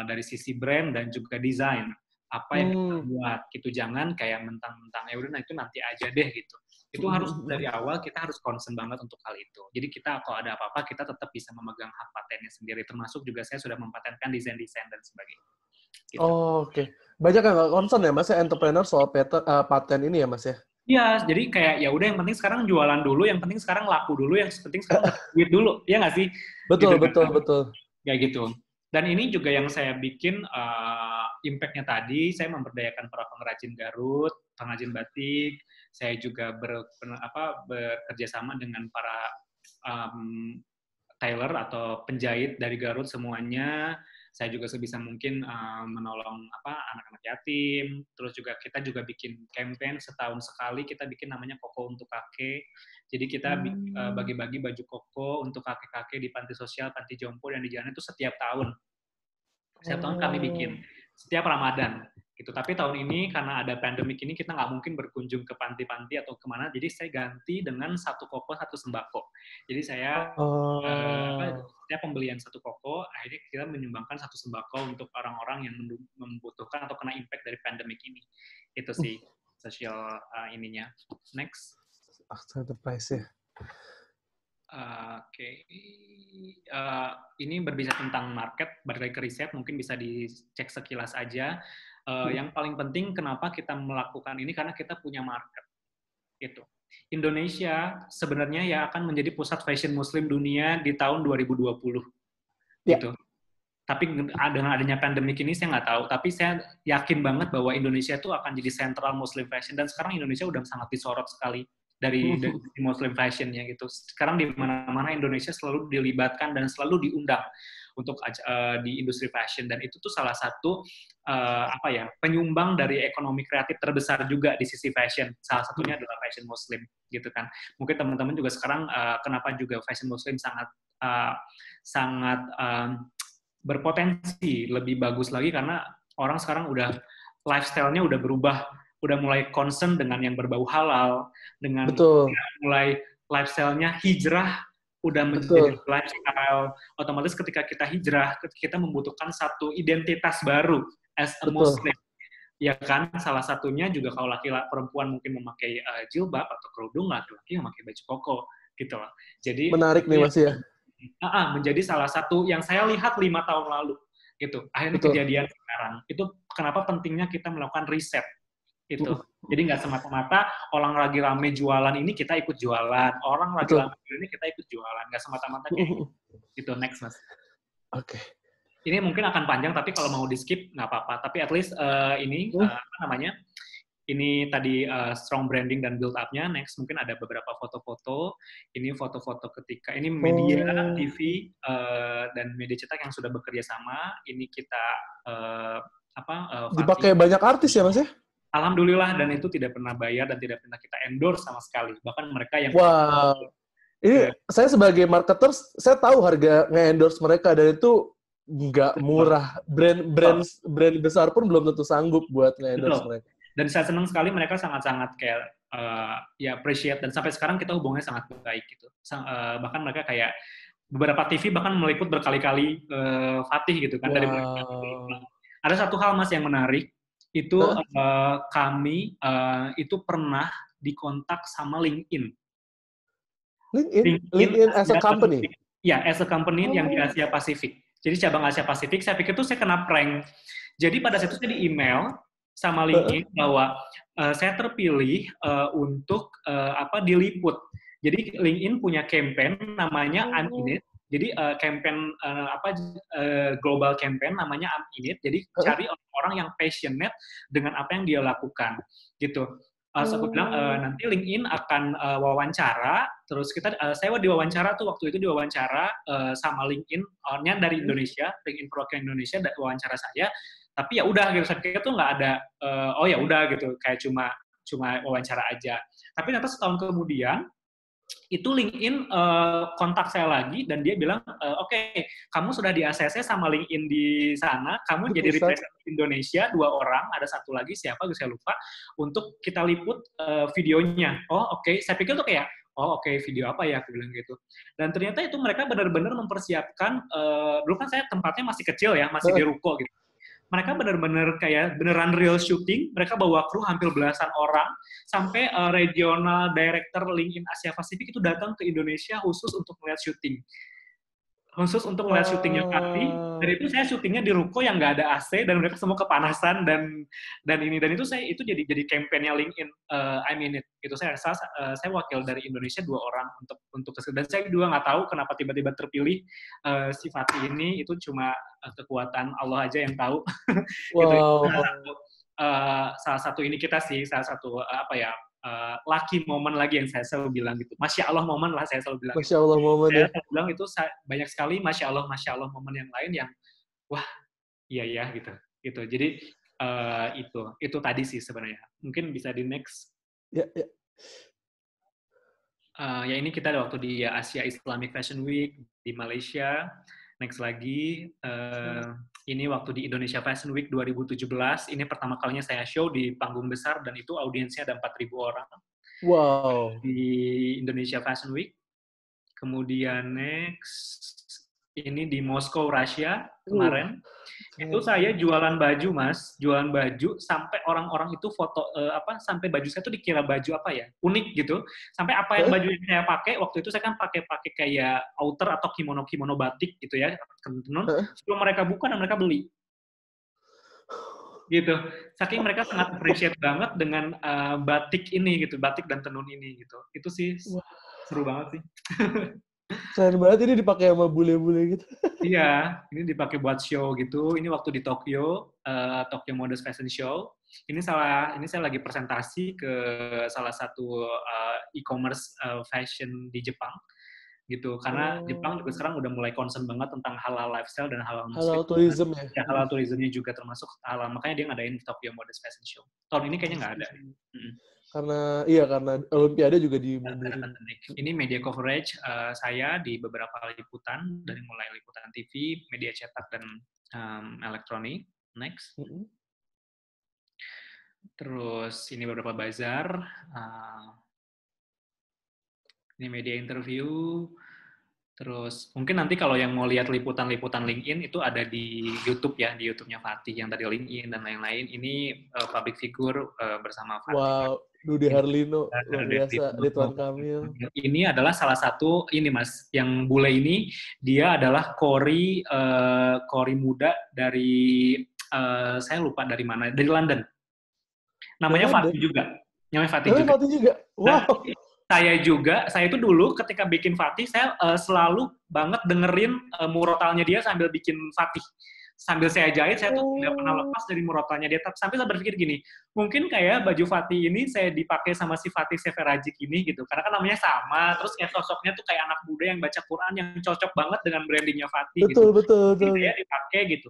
dari sisi brand dan juga desain apa yang kita buat gitu. Jangan kayak mentang-mentang ya udah itu nanti aja deh gitu. Itu harus dari awal kita harus concern banget untuk hal itu. Jadi kita kalau ada apa-apa kita tetap bisa memegang hak patennya sendiri. Termasuk juga saya sudah mempatenkan desain-desain dan sebagainya. Gitu. Oke. Banyak yang nggak concern ya Mas ya entrepreneur soal paten ini ya Mas ya? Iya, jadi kayak ya udah yang penting sekarang jualan dulu, yang penting sekarang laku dulu, yang penting sekarang duit dulu, ya nggak sih? Betul, gitu, betul. Kayak gitu. Dan ini juga yang saya bikin impact-nya tadi, saya memberdayakan para pengrajin Garut, pengrajin batik, saya juga bekerja sama dengan para tailor atau penjahit dari Garut semuanya. Saya juga sebisa mungkin menolong anak-anak yatim. Terus juga kita juga bikin campaign setahun sekali, kita bikin namanya Koko untuk Kakek. Jadi kita bagi-bagi baju koko untuk kakek-kakek di panti sosial, panti jompo, dan di jalan itu setiap tahun. Setiap tahun kami bikin, setiap Ramadan. Gitu. Tapi tahun ini karena ada pandemik ini kita nggak mungkin berkunjung ke panti-panti atau kemana, jadi saya ganti dengan satu koko satu sembako. Jadi saya setiap pembelian satu koko, akhirnya kita menyumbangkan satu sembako untuk orang-orang yang membutuhkan atau kena impact dari pandemik ini. Itu sih sosial ininya. Next. Enterprise ya. Oke. Ini berbicara tentang market, balik lagi ke riset, mungkin bisa dicek sekilas aja. Yang paling penting kenapa kita melakukan ini karena kita punya market. Gitu. Indonesia sebenarnya ya akan menjadi pusat fashion muslim dunia di tahun 2020. Gitu. Tapi dengan adanya pandemik ini saya nggak tahu, tapi saya yakin banget bahwa Indonesia itu akan jadi sentral muslim fashion, dan sekarang Indonesia udah sangat disorot sekali dari muslim fashion-nya gitu. Sekarang di mana-mana Indonesia selalu dilibatkan dan selalu diundang untuk di industri fashion, dan itu tuh salah satu penyumbang dari ekonomi kreatif terbesar juga di sisi fashion. Salah satunya adalah fashion muslim gitu kan. Mungkin teman-teman juga sekarang kenapa juga fashion muslim sangat berpotensi lebih bagus lagi karena orang sekarang udah lifestyle-nya udah berubah, udah mulai concern dengan yang berbau halal, dengan mulai lifestyle-nya hijrah udah menjadi Betul. lifestyle. Otomatis ketika kita hijrah, kita membutuhkan satu identitas baru as a Betul. Muslim. Ya kan, salah satunya juga kalau laki-laki perempuan mungkin memakai jilbab atau kerudung, laki-laki memakai baju koko gitu loh. Jadi Menarik itu nih yang Mas ya. menjadi salah satu yang saya lihat 5 tahun lalu gitu. Akhirnya Betul. kejadian sekarang. Itu kenapa pentingnya kita melakukan riset itu. Mm-mm. Jadi nggak semata-mata orang lagi rame jualan ini kita ikut jualan, orang lagi Betul. rame ini kita ikut jualan, nggak semata-mata kayak Mm-mm. gitu. Next mas. Oke. Ini mungkin akan panjang tapi kalau mau di skip nggak apa-apa. Tapi at least ini apa namanya? Ini tadi strong branding dan build up-nya. Next mungkin ada beberapa foto-foto. Ini foto-foto ketika ini media Oh. TV dan media cetak yang sudah bekerja sama. Ini kita Fatih. Dipakai banyak artis ya Mas ya? Alhamdulillah, dan itu tidak pernah bayar dan tidak pernah kita endorse sama sekali. Bahkan mereka yang Wah. Ini ke saya sebagai marketers, saya tahu harga nge-endorse mereka dan itu nggak murah. Brand besar pun belum tentu sanggup buat nge-endorse betul. mereka. Dan saya senang sekali mereka sangat-sangat kayak ya appreciate, dan sampai sekarang kita hubungannya sangat baik gitu. Bahkan mereka kayak beberapa TV bahkan meliput berkali-kali Fatih gitu kan dari mulai. Wow. Ada satu hal mas yang menarik itu Hah? kami itu pernah dikontak sama LinkedIn. LinkedIn as a Asia company. Pasifik. Ya, as a company yang di Oh. Asia Pasifik. Jadi cabang Asia Pasifik, saya pikir tuh saya kena prank. Jadi pada saat itu saya di email sama LinkedIn bahwa saya terpilih untuk diliput. Jadi LinkedIn punya campaign namanya I'm in it. Jadi campaign global campaign namanya I'm in it. Jadi cari orang-orang yang passionate dengan apa yang dia lakukan gitu. So aku bilang nanti LinkedIn akan wawancara, terus saya diwawancara tuh waktu itu diwawancara sama LinkedIn-nya dari Indonesia, LinkedIn perwakilan Indonesia wawancara saya, tapi ya udah gitu, saya pikir tuh nggak ada, oh ya udah gitu, kayak cuma wawancara aja. Tapi ternyata setahun kemudian itu LinkedIn kontak saya lagi dan dia bilang, oke, kamu sudah di ACC sama LinkedIn di sana, kamu jadi Pusat. representatif Indonesia 2 orang, ada satu lagi siapa, saya lupa, untuk kita liput videonya. Oh oke, saya pikir tuh kayak, oh oke, video apa ya, aku bilang gitu. Dan ternyata itu mereka benar-benar mempersiapkan, dulu kan saya tempatnya masih kecil ya, masih di ruko gitu. Mereka benar-benar kayak beneran real shooting, mereka bawa kru hampir belasan orang, sampai regional director LinkedIn Asia Pasifik itu datang ke Indonesia khusus untuk melihat syuting. Khusus untuk melihat syutingnya Fatih, dan Wow. itu saya syutingnya di ruko yang nggak ada AC, dan mereka semua kepanasan, dan itu jadi campaignnya LinkedIn, I mean it. Itu saya wakil dari Indonesia 2 orang untuk dan saya juga nggak tahu kenapa tiba-tiba terpilih si Fatih ini, itu cuma kekuatan Allah aja yang tahu. Gitu. Wow. Salah satu ini kita sih, salah satu lucky moment lagi yang saya selalu bilang gitu. Masya Allah momen lah saya selalu bilang gitu. Masya Allah momen Saya ya. selalu bilang itu banyak sekali Masya Allah momen yang lain yang wah iya ya gitu. Gitu. Jadi itu tadi sih sebenarnya. Mungkin bisa di next. Ya, ya. Ya ini kita waktu di Asia Islamic Fashion Week di Malaysia. Next lagi, ini waktu di Indonesia Fashion Week 2017. Ini pertama kalinya saya show di panggung besar dan itu audiensnya ada 4.000 orang. Wow. Di Indonesia Fashion Week. Kemudian next, ini di Moskow, Rusia kemarin. Itu saya jualan baju, Mas. Jualan baju sampai orang-orang itu foto sampai baju saya tuh dikira baju apa ya? Unik gitu. Sampai apa yang baju yang saya pakai waktu itu saya kan pakai kayak outer atau kimono batik gitu ya, tenun. Sebelum mereka buka dan mereka beli. Gitu. Saking mereka sangat appreciate banget dengan batik ini gitu, batik dan tenun ini gitu. Itu sih seru banget sih. Keren banget ini dipakai sama bule-bule gitu. Iya, ini dipakai buat show gitu. Ini waktu di Tokyo, Tokyo Modest Fashion Show. Ini saya lagi presentasi ke salah satu e-commerce fashion di Jepang gitu. Karena Jepang juga sekarang udah mulai concern banget tentang halal lifestyle dan halal muslim. Halal tourism ya. Ya, halal tourismnya juga termasuk halal. Makanya dia ngadain Tokyo Modest Fashion Show. Tahun ini kayaknya nggak ada. Karena Olimpiade juga dimundurin. Ini media coverage saya di beberapa liputan, dari mulai liputan TV, media cetak, dan elektronik. Next. Terus ini beberapa bazar. Ini media interview. Terus mungkin nanti kalau yang mau lihat liputan-liputan LinkedIn itu ada di YouTube ya, di YouTube-nya Fatih yang tadi LinkedIn dan lain-lain. Ini public figure bersama Fatih. Wow, Dude Ini Harlino, luar dari biasa. Ridwan Kamil. ini adalah salah satu ini Mas, yang bule ini dia adalah kori muda dari saya lupa dari mana, dari London. Dari Namanya London. Fatih juga. Namanya Fatih Namanya juga. Fatih juga. Nah, Wow. saya itu dulu ketika bikin Fatih, saya selalu banget dengerin murotalnya dia sambil bikin Fatih. Sambil saya jahit, saya tuh tidak pernah Oh. lepas dari murotalnya dia. Sampai saya berpikir gini, mungkin kayak baju Fatih ini saya dipakai sama si Fatih Seferajik ini gitu. Karena kan namanya sama, terus kayak sosoknya tuh kayak anak muda yang baca Quran yang cocok banget dengan brandingnya Fatih gitu. Betul, betul, Mungkin betul. kayak dipakai gitu.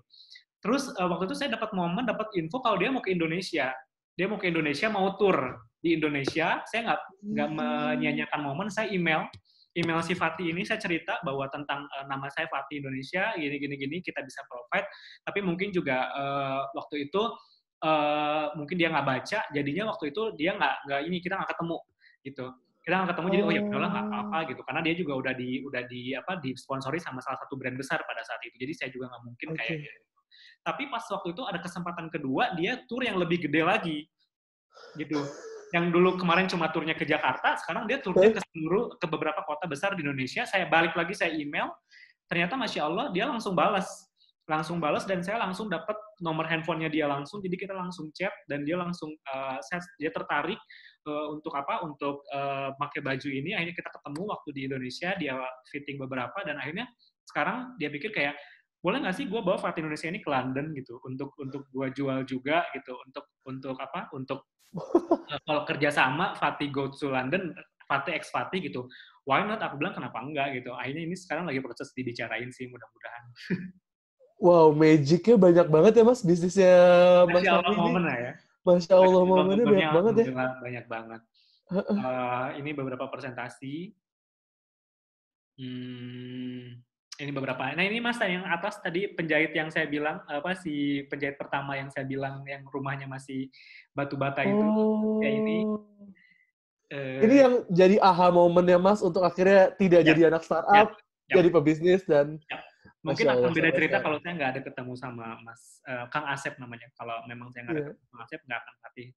Terus waktu itu saya dapat dapat info kalau dia mau ke Indonesia. Dia mau ke Indonesia, mau tour di Indonesia. Saya nggak menyanyiakan momen, saya email si Fatih ini, saya cerita bahwa tentang nama saya Fatih Indonesia, gini, kita bisa provide. Tapi mungkin juga waktu itu mungkin dia nggak baca, jadinya waktu itu dia nggak ini, kita nggak ketemu gitu. Kita nggak ketemu, jadi oh ya udahlah nggak apa-apa Oh. gitu. Karena dia juga udah disponsori sama salah satu brand besar pada saat itu. Jadi saya juga nggak mungkin kayak Oke. dia. Tapi pas waktu itu ada kesempatan kedua, dia tour yang lebih gede lagi, gitu. Yang dulu kemarin cuma turnya ke Jakarta, sekarang dia turnya ke beberapa kota besar di Indonesia. Saya balik lagi, saya email, ternyata Masya Allah dia langsung balas dan saya langsung dapat nomor handphonenya dia langsung, jadi kita langsung chat dan dia langsung dia tertarik untuk pakai baju ini. Akhirnya kita ketemu waktu di Indonesia, dia fitting beberapa dan akhirnya sekarang dia pikir kayak boleh nggak sih gue bawa Fatih Indonesia ini ke London gitu untuk gue jual juga gitu untuk kalau kerjasama Fatih go to London, Fatih ex Fatih gitu, why not? Aku bilang kenapa enggak gitu. Akhirnya ini sekarang lagi proses dibicarain sih, mudah-mudahan. Wow, magicnya banyak banget ya Mas, bisnisnya Mas Masya Allah Fahmi ini. momen lah ya. Masya Allah, Masya Allah momennya momennya banyak banget ya. alhamdulillah banyak banget. Ini beberapa presentasi. Hmm, ini beberapa. Nah ini Mas yang atas tadi penjahit yang saya bilang si penjahit pertama yang saya bilang yang rumahnya masih batu bata itu. Ya ini. Oh. Ini Eh, yang jadi aha momennya Mas untuk akhirnya tidak ya, jadi anak ya, startup, ya. jadi pebisnis dan Ya. Mungkin Masya akan Allah beda sampai cerita sekarang. kalau saya nggak ada ketemu sama Kang Asep namanya. Kalau memang saya nggak ada Iya. ketemu Kang Asep, nggak akan latih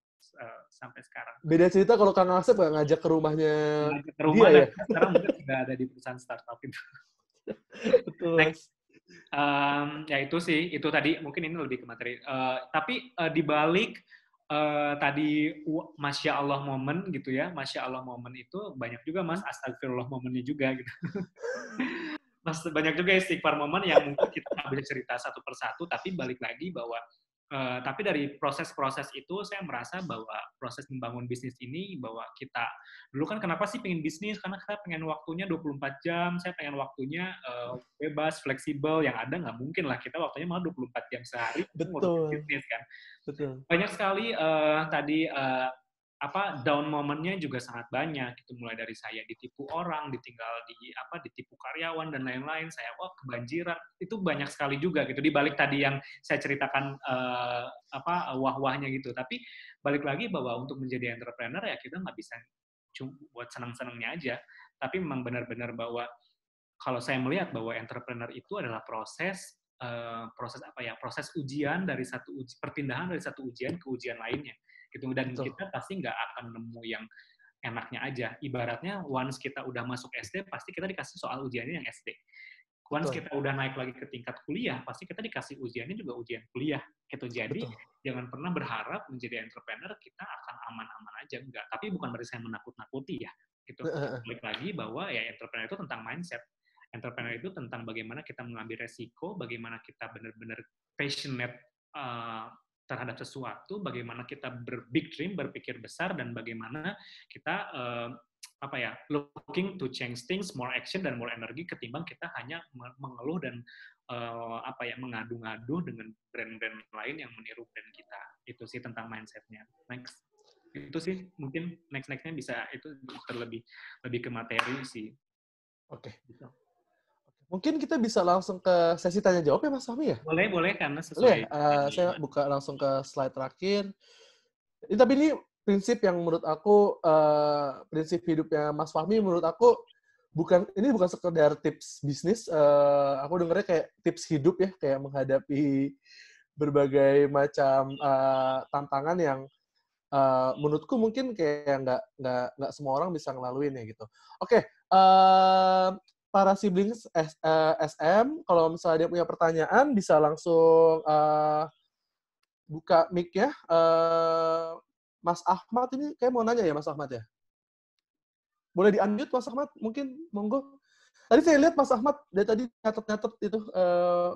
sampai sekarang. Beda cerita kalau Kang Asep nggak ngajak ke rumahnya Ngajak ke rumah dia dan ya. sekarang mungkin sudah ada di perusahaan startup itu. Betul Next, Mas. ya itu sih, itu tadi mungkin ini lebih ke materi. Tapi di balik tadi Masya Allah momen gitu ya, Masya Allah momen itu banyak juga Mas Astagfirullah momennya juga gitu. Mas, banyak juga istighfar momen yang mungkin kita nggak bisa cerita satu persatu, tapi balik lagi bahwa tapi dari proses-proses itu saya merasa bahwa proses membangun bisnis ini bahwa kita dulu kan kenapa sih pengen bisnis, karena kita pengen waktunya 24 jam, saya pengen waktunya bebas, fleksibel, yang ada nggak mungkin lah kita waktunya malah 24 jam sehari ngurusin Betul. bisnis kan. Betul. Banyak sekali tadi down momennya juga sangat banyak gitu, mulai dari saya ditipu orang, ditipu karyawan dan lain-lain, saya kebanjiran, itu banyak sekali juga gitu di balik tadi yang saya ceritakan wah-wahnya gitu. Tapi balik lagi bahwa untuk menjadi entrepreneur ya kita nggak bisa cuma buat senang-senangnya aja, tapi memang benar-benar bahwa kalau saya melihat bahwa entrepreneur itu adalah proses ujian dari perpindahan dari satu ujian ke ujian lainnya gitu, dan Betul. kita pasti nggak akan nemu yang enaknya aja. Ibaratnya once kita udah masuk SD pasti kita dikasih soal ujiannya yang SD. Once Betul. kita udah naik lagi ke tingkat kuliah pasti kita dikasih ujiannya juga ujian kuliah gitu. Jadi Betul. jangan pernah berharap menjadi entrepreneur kita akan aman-aman aja, enggak. Tapi bukan berarti saya menakut-nakuti ya gitu. Balik lagi bahwa ya entrepreneur itu tentang mindset. Entrepreneur itu tentang bagaimana kita mengambil resiko, bagaimana kita benar-benar passionate terhadap sesuatu, bagaimana kita big dream, berpikir besar, dan bagaimana kita looking to change things, more action dan more energy ketimbang kita hanya mengeluh dan mengadu-ngadu dengan brand-brand lain yang meniru brand kita. Itu sih tentang mindsetnya. Next. Itu sih mungkin nextnya bisa itu terlebih ke materi sih. Oke. Gitu. Mungkin kita bisa langsung ke sesi tanya jawab ya Mas Fahmi ya? Boleh karena Boleh sesuai. saya buka langsung ke slide terakhir. Tapi ini prinsip yang menurut aku prinsip hidupnya Mas Fahmi menurut aku ini bukan sekedar tips bisnis, aku dengarnya kayak tips hidup ya, kayak menghadapi berbagai macam tantangan yang menurutku mungkin kayak nggak semua orang bisa ngelaluin ya gitu. Oke, para siblings SM, kalau misalnya dia punya pertanyaan bisa langsung buka mic ya. Mas Ahmad ini kayak mau nanya ya Mas Ahmad ya? Boleh di-unmute Mas Ahmad? Mungkin, monggo. Tadi saya lihat Mas Ahmad dari tadi nyatet-nyatet itu,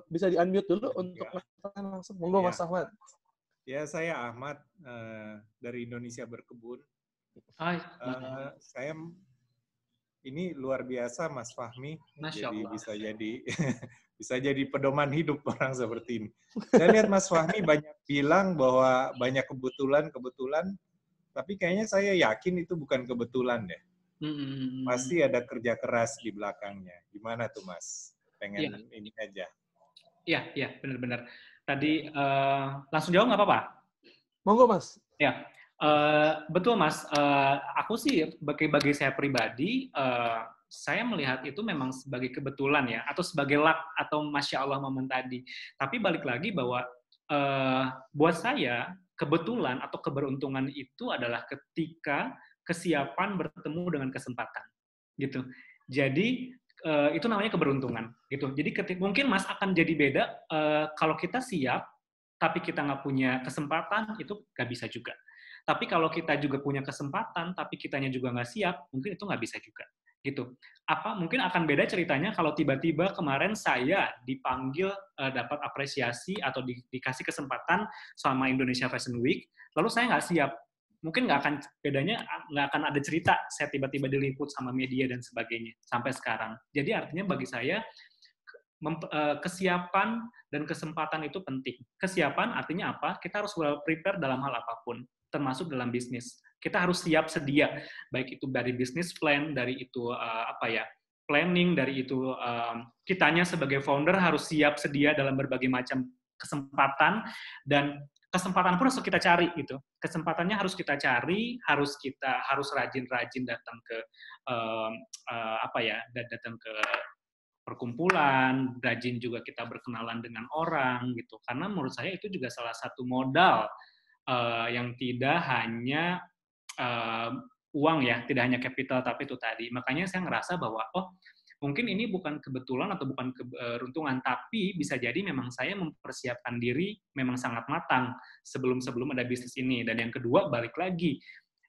bisa di-unmute dulu untuk pertanyaan langsung. Monggo Mas Ya, Ahmad. ya saya Ahmad dari Indonesia Berkebun. Hai, Saya ini luar biasa Mas Fahmi, Masya jadi Allah. bisa jadi pedoman hidup orang seperti ini. Saya lihat Mas Fahmi banyak bilang bahwa banyak kebetulan, tapi kayaknya saya yakin itu bukan kebetulan deh. Pasti ada kerja keras di belakangnya. Gimana tuh Mas? Pengen ini aja. Iya, benar-benar. Tadi langsung jawab nggak apa-apa? Monggo Mas. Ya, betul Mas. Aku sih bagi saya pribadi, saya melihat itu memang sebagai kebetulan ya, atau sebagai luck atau masya Allah momen tadi. Tapi balik lagi bahwa buat saya kebetulan atau keberuntungan itu adalah ketika kesiapan bertemu dengan kesempatan, gitu. Jadi itu namanya keberuntungan, gitu. Jadi mungkin Mas akan jadi beda kalau kita siap tapi kita nggak punya kesempatan, itu nggak bisa juga. Tapi kalau kita juga punya kesempatan, tapi kitanya juga nggak siap, mungkin itu nggak bisa juga. Gitu. Mungkin akan beda ceritanya kalau tiba-tiba kemarin saya dipanggil dapat apresiasi atau dikasih kesempatan sama Indonesia Fashion Week, lalu saya nggak siap. Mungkin nggak akan ada cerita saya tiba-tiba diliput sama media dan sebagainya sampai sekarang. Jadi artinya bagi saya kesiapan dan kesempatan itu penting. Kesiapan artinya apa? Kita harus well prepare dalam hal apapun, termasuk dalam bisnis. Kita harus siap sedia, baik itu dari bisnis plan, dari itu planning, dari itu kitanya sebagai founder harus siap sedia dalam berbagai macam kesempatan, dan kesempatan pun harus kita cari gitu. Kesempatannya harus kita cari, harus rajin-rajin datang ke datang ke perkumpulan, rajin juga kita berkenalan dengan orang gitu. Karena menurut saya itu juga salah satu modal yang tidak hanya uang ya, tidak hanya capital, tapi itu tadi. Makanya saya ngerasa bahwa mungkin ini bukan kebetulan atau bukan keberuntungan, tapi bisa jadi memang saya mempersiapkan diri memang sangat matang sebelum ada bisnis ini. Dan yang kedua, balik lagi,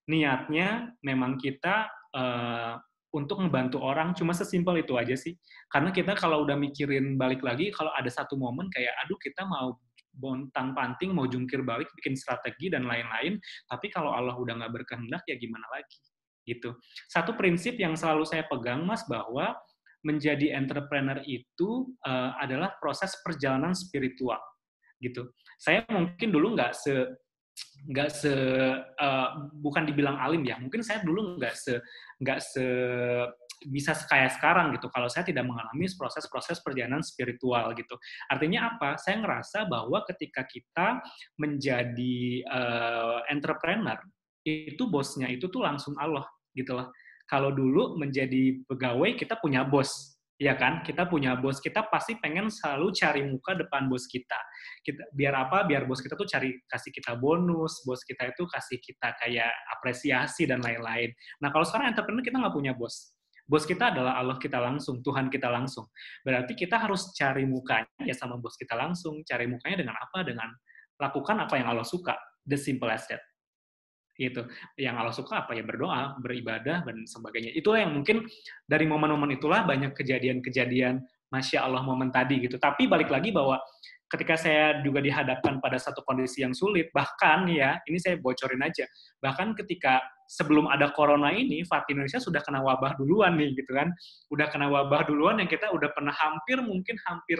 niatnya memang kita untuk membantu orang, cuma sesimpel itu aja sih. Karena kita kalau udah mikirin balik lagi, kalau ada satu momen kayak, aduh kita mau bontang-panting, mau jungkir balik, bikin strategi dan lain-lain, tapi kalau Allah udah nggak berkehendak, ya gimana lagi? Gitu. Satu prinsip yang selalu saya pegang, Mas, bahwa menjadi entrepreneur itu adalah proses perjalanan spiritual. Gitu. Saya mungkin dulu bukan dibilang alim ya, mungkin saya dulu nggak se bisa kayak sekarang gitu kalau saya tidak mengalami proses-proses perjalanan spiritual gitu. Artinya apa? Saya ngerasa bahwa ketika kita menjadi entrepreneur, itu bosnya itu tuh langsung Allah gitu loh. Kalau dulu menjadi pegawai kita punya bos, ya kan? Kita punya bos, kita pasti pengen selalu cari muka depan bos kita. Biar apa? Biar bos kita tuh kasih kita bonus, bos kita itu kasih kita kayak apresiasi dan lain-lain. Nah kalau sekarang entrepreneur kita nggak punya bos. Bos kita adalah Allah kita langsung, Tuhan kita langsung. Berarti kita harus cari mukanya ya sama bos kita langsung. Cari mukanya dengan apa? Dengan lakukan apa yang Allah suka. The simple as that. Gitu. Yang Allah suka apa ya, berdoa, beribadah dan sebagainya. Itulah yang mungkin dari momen-momen itulah banyak kejadian-kejadian Masya Allah momen tadi gitu. Tapi balik lagi bahwa ketika saya juga dihadapkan pada satu kondisi yang sulit, bahkan ya, ini saya bocorin aja, bahkan ketika sebelum ada corona ini, FAT Indonesia sudah kena wabah duluan nih gitu kan. Udah kena wabah duluan yang kita udah pernah hampir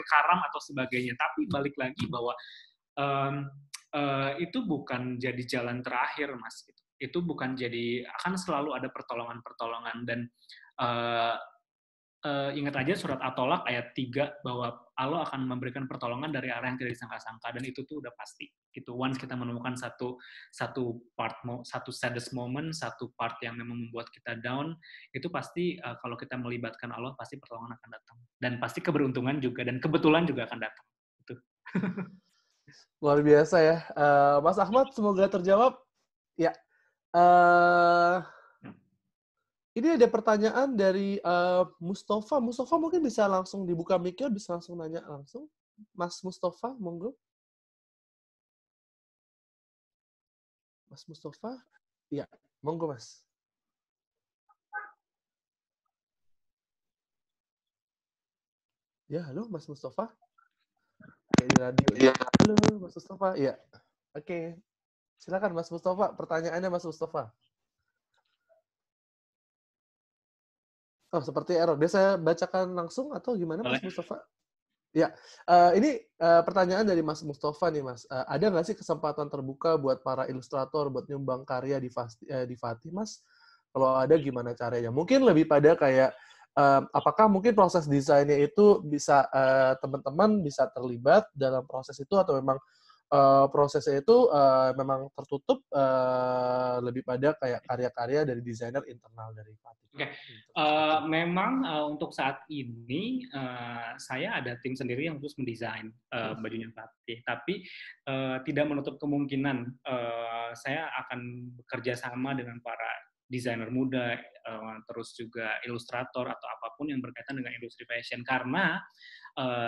karam atau sebagainya. Tapi balik lagi bahwa itu bukan jadi jalan terakhir, Mas. Itu bukan jadi, akan selalu ada pertolongan-pertolongan. Dan ingat aja surat At-Tolak ayat 3, bahwa Allah akan memberikan pertolongan dari arah yang tidak disangka-sangka. Dan itu tuh udah pasti. gitu. Once kita menemukan satu saddest moment, satu part yang memang membuat kita down, itu pasti kalau kita melibatkan Allah pasti pertolongan akan datang, dan pasti keberuntungan juga dan kebetulan juga akan datang. Gitu. Luar biasa ya. Mas Ahmad, semoga terjawab. Ya. Eh, ini ada pertanyaan dari Mustafa. Mustafa mungkin bisa langsung dibuka mic-nya, bisa langsung nanya langsung. Mas Mustafa, monggo. Mas Mustafa? Ya, monggo Mas. Ya, halo Mas Mustafa. Kayak di radio. Ya. Halo Mas Mustafa. Ya. Oke. Silakan Mas Mustafa, pertanyaannya Mas Mustafa. Oh, seperti error. Dia saya bacakan langsung atau gimana Mas Mustafa? Ya, ini pertanyaan dari Mas Mustafa nih Mas. Ada nggak sih kesempatan terbuka buat para ilustrator buat nyumbang karya di Fatih Mas? Kalau ada gimana caranya? Mungkin lebih pada kayak apakah mungkin proses desainnya itu bisa teman-teman bisa terlibat dalam proses itu, atau memang prosesnya itu memang tertutup, lebih pada kayak karya-karya dari desainer internal dari Fatih. Oke, memang untuk saat ini saya ada tim sendiri yang khusus mendesain bajunya Fatih, tapi tidak menutup kemungkinan saya akan bekerja sama dengan para desainer muda, terus juga ilustrator atau apapun yang berkaitan dengan industri fashion, karena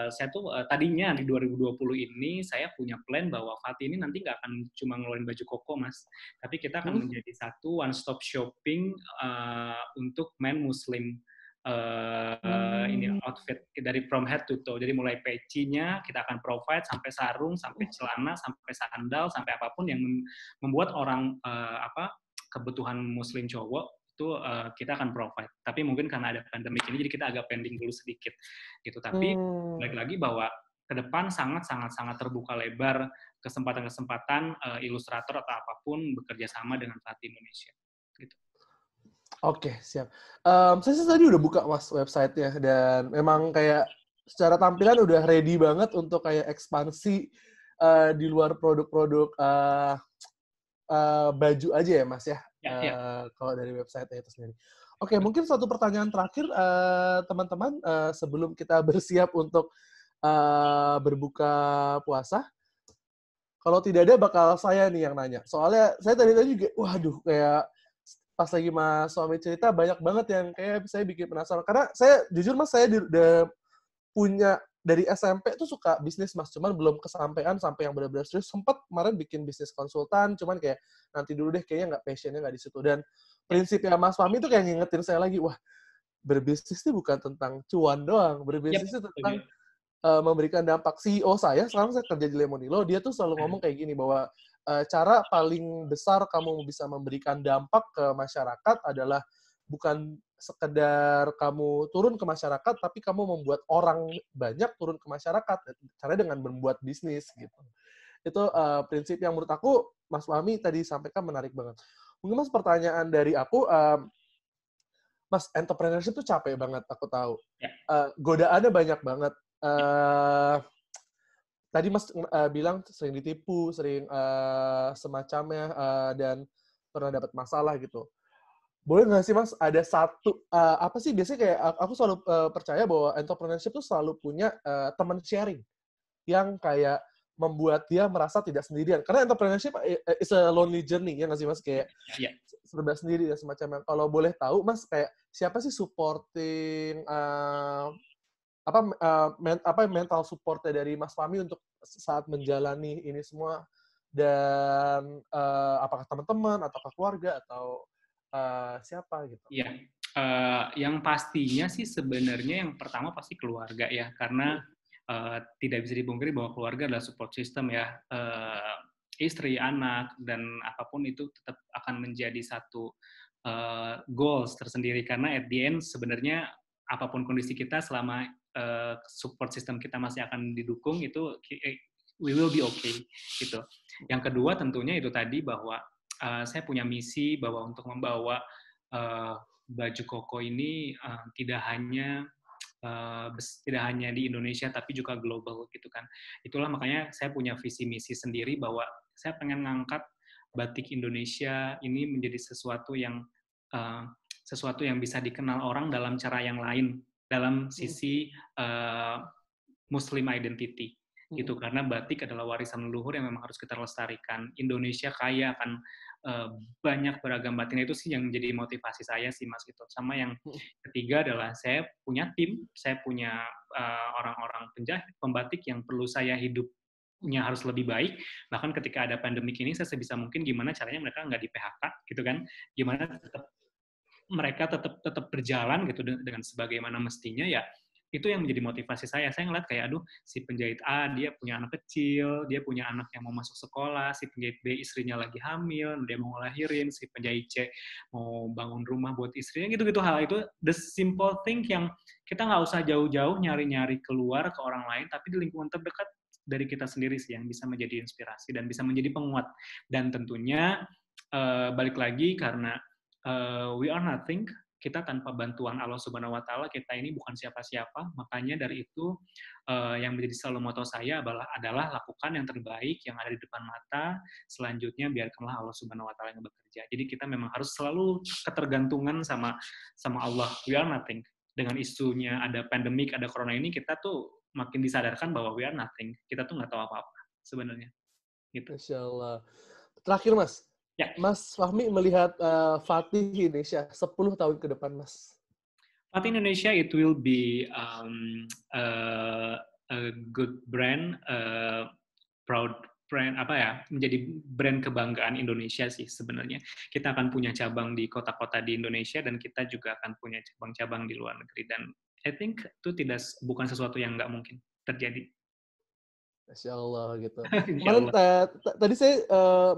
saya tuh tadinya di 2020 ini saya punya plan bahwa Fatih ini nanti nggak akan cuma ngeluarin baju koko, Mas, tapi kita akan menjadi satu one-stop shopping untuk men Muslim. Ini outfit dari from head to toe, jadi mulai pecinya kita akan provide sampai sarung, sampai celana, sampai sandal, sampai apapun yang membuat orang kebutuhan Muslim cowok itu kita akan provide. Tapi mungkin karena ada pandemik ini, jadi kita agak pending dulu sedikit, gitu. Tapi balik lagi bahwa ke depan sangat terbuka lebar kesempatan-kesempatan ilustrator atau apapun bekerja sama dengan Fatih Indonesia. Gitu. Oke, siap. Saya tadi udah buka Mas website-nya, dan memang kayak secara tampilan udah ready banget untuk kayak ekspansi di luar produk-produk baju aja ya Mas ya. Kalau dari website-nya itu sendiri. Oke, mungkin satu pertanyaan terakhir teman-teman sebelum kita bersiap untuk berbuka puasa. Kalau tidak ada bakal saya nih yang nanya. Soalnya saya tadi juga, waduh, kayak pas lagi Mas Suami cerita banyak banget yang kayak saya bikin penasaran. Karena saya jujur Mas, saya udah punya dari SMP tuh suka bisnis Mas, cuman belum kesampaian sampai yang benar-benar serius. Sempat kemarin bikin bisnis konsultan, cuman kayak nanti dulu deh, kayaknya nggak, passionnya nggak di situ. Dan prinsipnya Mas Fahmi tuh kayak ngingetin saya lagi, wah, berbisnis itu bukan tentang cuan doang, berbisnis itu tentang memberikan dampak. CEO saya, sekarang saya kerja di Lemonilo, dia tuh selalu ngomong kayak gini, bahwa cara paling besar kamu bisa memberikan dampak ke masyarakat adalah bukan sekedar kamu turun ke masyarakat, tapi kamu membuat orang banyak turun ke masyarakat. Caranya dengan membuat bisnis, gitu. Itu prinsip yang menurut aku, Mas Fahmi tadi sampaikan menarik banget. Mungkin Mas, pertanyaan dari aku, Mas, entrepreneurship tuh capek banget, aku tahu. Godaannya banyak banget. Tadi Mas bilang sering ditipu, sering semacamnya, dan pernah dapat masalah gitu. Boleh nggak sih Mas, ada satu, apa sih biasanya kayak aku selalu percaya bahwa entrepreneurship itu selalu punya teman sharing yang kayak membuat dia merasa tidak sendirian. Karena entrepreneurship is a lonely journey, ya nggak sih Mas? Kayak serba sendiri dan semacamnya. Kalau boleh tahu Mas, kayak siapa sih supporting mental supportnya dari Mas Fahmi untuk saat menjalani ini semua, dan apakah teman-teman atau keluarga atau siapa gitu? Iya, yang pastinya sih sebenarnya yang pertama pasti keluarga ya, karena tidak bisa dipungkiri bahwa keluarga adalah support system ya. Istri, anak, dan apapun itu tetap akan menjadi satu goals tersendiri, karena at the end sebenarnya apapun kondisi kita, selama support system kita masih akan didukung, itu we will be okay gitu. Yang kedua tentunya itu tadi bahwa saya punya misi bahwa untuk membawa baju koko ini tidak hanya tidak hanya di Indonesia tapi juga global gitu kan. Itulah makanya saya punya visi misi sendiri bahwa saya pengen ngangkat batik Indonesia ini menjadi sesuatu yang bisa dikenal orang dalam cara yang lain, dalam sisi Muslim identity gitu, karena batik adalah warisan leluhur yang memang harus kita lestarikan. Indonesia kaya akan banyak beragam batiknya, itu sih yang menjadi motivasi saya sih Mas gitu. Sama yang ketiga adalah saya punya tim, saya punya orang-orang penjahit, pembatik yang perlu saya hidupnya harus lebih baik. Bahkan ketika ada pandemik ini, saya sebisa mungkin gimana caranya mereka nggak di PHK gitu kan, gimana mereka tetap berjalan gitu dengan sebagaimana mestinya ya. Itu yang menjadi motivasi saya. Saya ngeliat kayak, aduh, si penjahit A, dia punya anak kecil, dia punya anak yang mau masuk sekolah, si penjahit B, istrinya lagi hamil, dia mau ngelahirin, si penjahit C mau bangun rumah buat istrinya, gitu-gitu hal itu, the simple thing yang kita nggak usah jauh-jauh nyari-nyari keluar ke orang lain, tapi di lingkungan terdekat dari kita sendiri sih yang bisa menjadi inspirasi dan bisa menjadi penguat. Dan tentunya, balik lagi, karena we are nothing, kita tanpa bantuan Allah Subhanahu wa Ta'ala, kita ini bukan siapa-siapa. Makanya dari itu yang menjadi selalu moto saya adalah lakukan yang terbaik yang ada di depan mata. Selanjutnya biarkanlah Allah Subhanahu wa Ta'ala yang bekerja. Jadi kita memang harus selalu ketergantungan sama Allah. We are nothing. Dengan isunya ada pandemik, ada corona ini, kita tuh makin disadarkan bahwa we are nothing. Kita tuh nggak tahu apa-apa sebenarnya. Gitu. Insya Allah. Terakhir Mas, Ya. Mas Fahmi melihat Fatih Indonesia 10 tahun ke depan, Mas. Fatih Indonesia, it will be a good brand, proud brand, menjadi brand kebanggaan Indonesia sih sebenarnya. Kita akan punya cabang di kota-kota di Indonesia dan kita juga akan punya cabang-cabang di luar negeri. Dan I think itu bukan sesuatu yang nggak mungkin terjadi. Masya Allah gitu. Insya Kemarin Allah. tadi saya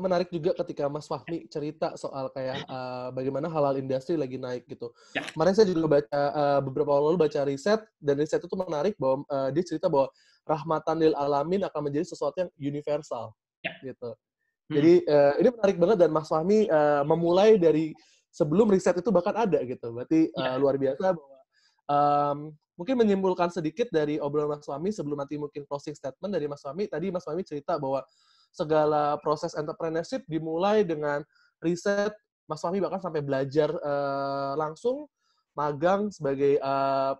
menarik juga ketika Mas Fahmi cerita soal kayak bagaimana halal industri lagi naik gitu. Ya. Kemarin saya juga baca beberapa waktu lalu baca riset, dan riset itu menarik bahwa dia cerita bahwa rahmatan lil alamin akan menjadi sesuatu yang universal gitu. Jadi ini menarik banget, dan Mas Fahmi memulai dari sebelum riset itu bahkan ada gitu. Berarti luar biasa bahwa mungkin menyimpulkan sedikit dari obrolan Mas Fahmi sebelum nanti mungkin closing statement dari Mas Fahmi. Tadi Mas Fahmi cerita bahwa segala proses entrepreneurship dimulai dengan riset. Mas Fahmi bahkan sampai belajar langsung magang sebagai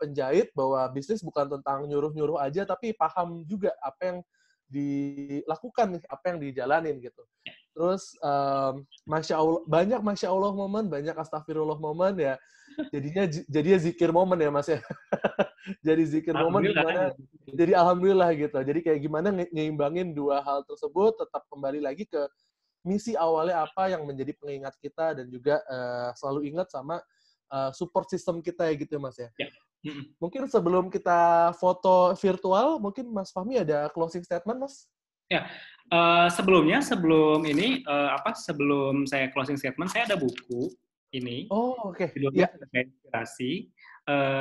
penjahit, bahwa bisnis bukan tentang nyuruh-nyuruh aja, tapi paham juga apa yang dilakukan nih, apa yang dijalanin gitu. Terus Masya Allah, banyak Masya Allah momen, banyak astagfirullah momen ya. Jadinya zikir momen ya Mas ya. Jadi zikir momen gimana, jadi alhamdulillah gitu. Jadi kayak gimana ngeimbangin dua hal tersebut, tetap kembali lagi ke misi awalnya apa yang menjadi pengingat kita, dan juga selalu ingat sama support system kita ya gitu Mas ya. Mungkin sebelum kita foto virtual, mungkin Mas Fahmi ada closing statement Mas? Ya, sebelum saya closing statement, saya ada buku ini. Oh, oke. Judulnya Sedekah Inspirasi.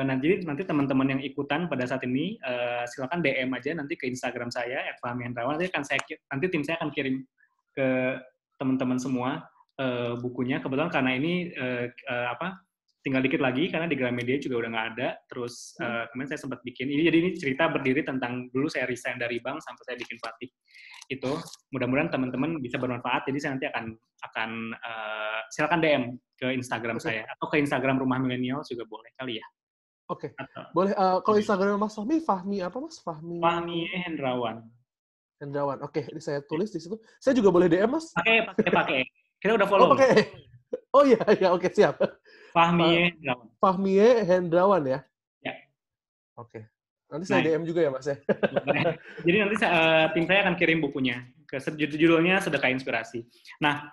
Nanti teman-teman yang ikutan pada saat ini silakan DM aja nanti ke Instagram saya @fahmihendrawan. Nanti tim saya akan kirim ke teman-teman semua bukunya. Kebetulan karena ini tinggal dikit lagi karena di Gramedia juga udah nggak ada. Terus kemarin saya sempat bikin ini. Jadi ini cerita berdiri tentang dulu saya resign dari bank sampai saya bikin Fatih. Itu mudah-mudahan teman-teman bisa bermanfaat. Jadi saya nanti akan silakan DM ke Instagram saya atau ke Instagram Rumah Milenial juga boleh kali ya. Oke. Boleh. Kalau Instagram Mas Fahmi, Fahmi apa Mas? Fahmi Hendrawan. Hendrawan. Oke, ini saya tulis di situ. Saya juga boleh DM Mas? Pakai. Kita udah follow. Oh, pakai. Oh iya, oke, siap. Fahmi Hendrawan. Fahmi Hendrawan ya? Ya. Oke. Nanti saya DM juga ya Mas ya. Jadi nanti tim saya akan kirim bukunya. Judulnya Sedekah Inspirasi. Nah,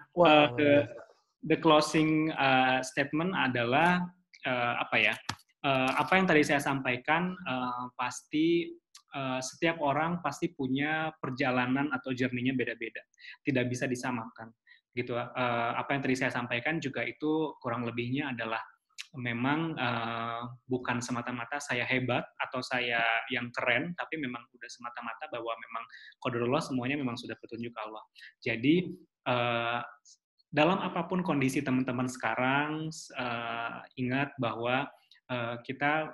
the closing statement adalah apa yang tadi saya sampaikan, pasti setiap orang pasti punya perjalanan atau journey-nya beda-beda, tidak bisa disamakan gitu. Apa yang tadi saya sampaikan juga itu kurang lebihnya adalah memang bukan semata-mata saya hebat atau saya yang keren, tapi memang udah semata-mata bahwa memang qadarullah, semuanya memang sudah petunjuk Allah. Jadi dalam apapun kondisi teman-teman sekarang, ingat bahwa kita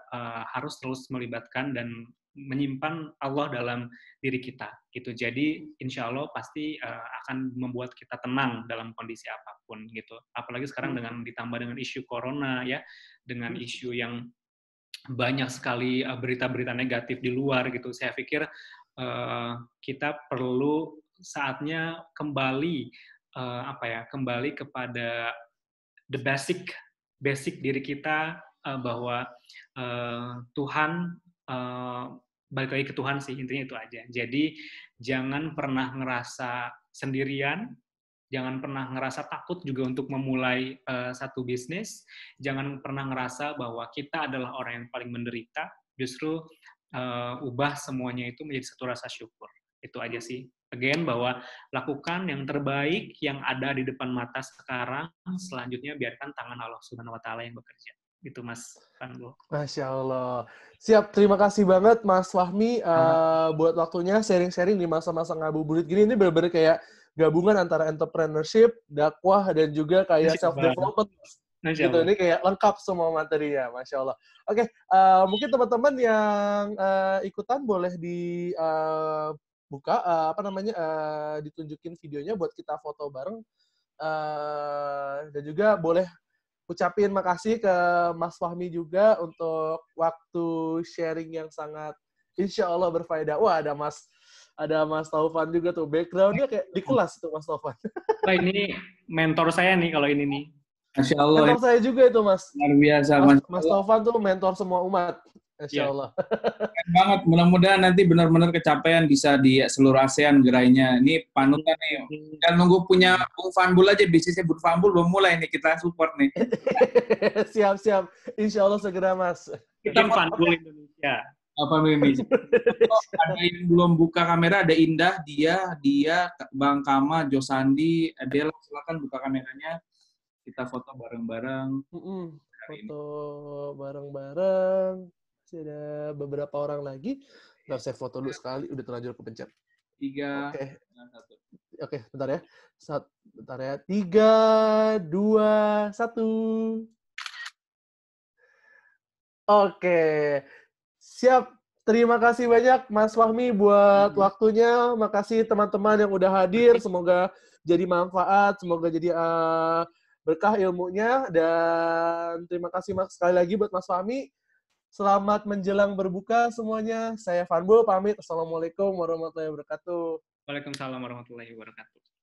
harus terus melibatkan dan menyimpan Allah dalam diri kita gitu. Jadi insya Allah pasti akan membuat kita tenang dalam kondisi apapun gitu. Apalagi sekarang dengan ditambah dengan isu corona ya, dengan isu yang banyak sekali berita-berita negatif di luar gitu. Saya pikir kita perlu saatnya kembali kembali kepada the basic diri kita, bahwa Tuhan, balik lagi ke Tuhan sih, intinya itu aja. Jadi jangan pernah ngerasa sendirian, jangan pernah ngerasa takut juga untuk memulai satu bisnis, jangan pernah ngerasa bahwa kita adalah orang yang paling menderita, justru ubah semuanya itu menjadi satu rasa syukur. Itu aja sih. Again, bahwa lakukan yang terbaik yang ada di depan mata sekarang, selanjutnya biarkan tangan Allah Subhanahu wa Ta'ala yang bekerja. Gitu, Mas Panbo. Masya Allah. Siap, terima kasih banget Mas Fahmi buat waktunya sharing-sharing di masa-masa ngabuburit gini. Ini benar-benar kayak gabungan antara entrepreneurship, dakwah, dan juga kayak self-development. Gitu, ini kayak lengkap semua materinya, Masya Allah. Oke, mungkin teman-teman yang ikutan boleh buka ditunjukin videonya buat kita foto bareng, dan juga boleh ucapin makasih ke Mas Fahmi juga untuk waktu sharing yang sangat insya Allah berfaedah. Wah, ada Mas Taufan juga tuh, backgroundnya kayak di kelas tuh Mas Taufan. Wah, ini mentor saya nih kalau ini nih. Masya Allah. Mentor saya juga itu, Mas. Luar biasa, Mas Taufan tuh mentor semua umat. Insya Allah. Keren banget. Mudah-mudahan nanti benar-benar kecapaian bisa di seluruh ASEAN gerainya. Ini panutan nih. Dan nunggu punya Bung Fanbul aja, bisnisnya Bung Fanbul belum mulai nih, kita support nih. Siap. Insya Allah segera, Mas. Kita Fanbul Indonesia. Apa ini? Ada yang belum buka kamera, ada Indah, dia, Bang Kama, Josandi, Adela, silakan buka kameranya. Kita foto bareng-bareng. Foto bareng-bareng. Masih ada beberapa orang lagi. Ntar saya foto dulu sekali, udah terlanjur kepencet. 3, Oke, bentar ya. Bentar ya. 3, 2, 1. Oke. Siap. Terima kasih banyak Mas Fahmi buat waktunya. Makasih teman-teman yang udah hadir. Semoga jadi manfaat, semoga jadi berkah ilmunya. Dan terima kasih sekali lagi buat Mas Fahmi. Selamat menjelang berbuka semuanya. Saya Fanbul pamit. Assalamualaikum warahmatullahi wabarakatuh. Waalaikumsalam warahmatullahi wabarakatuh.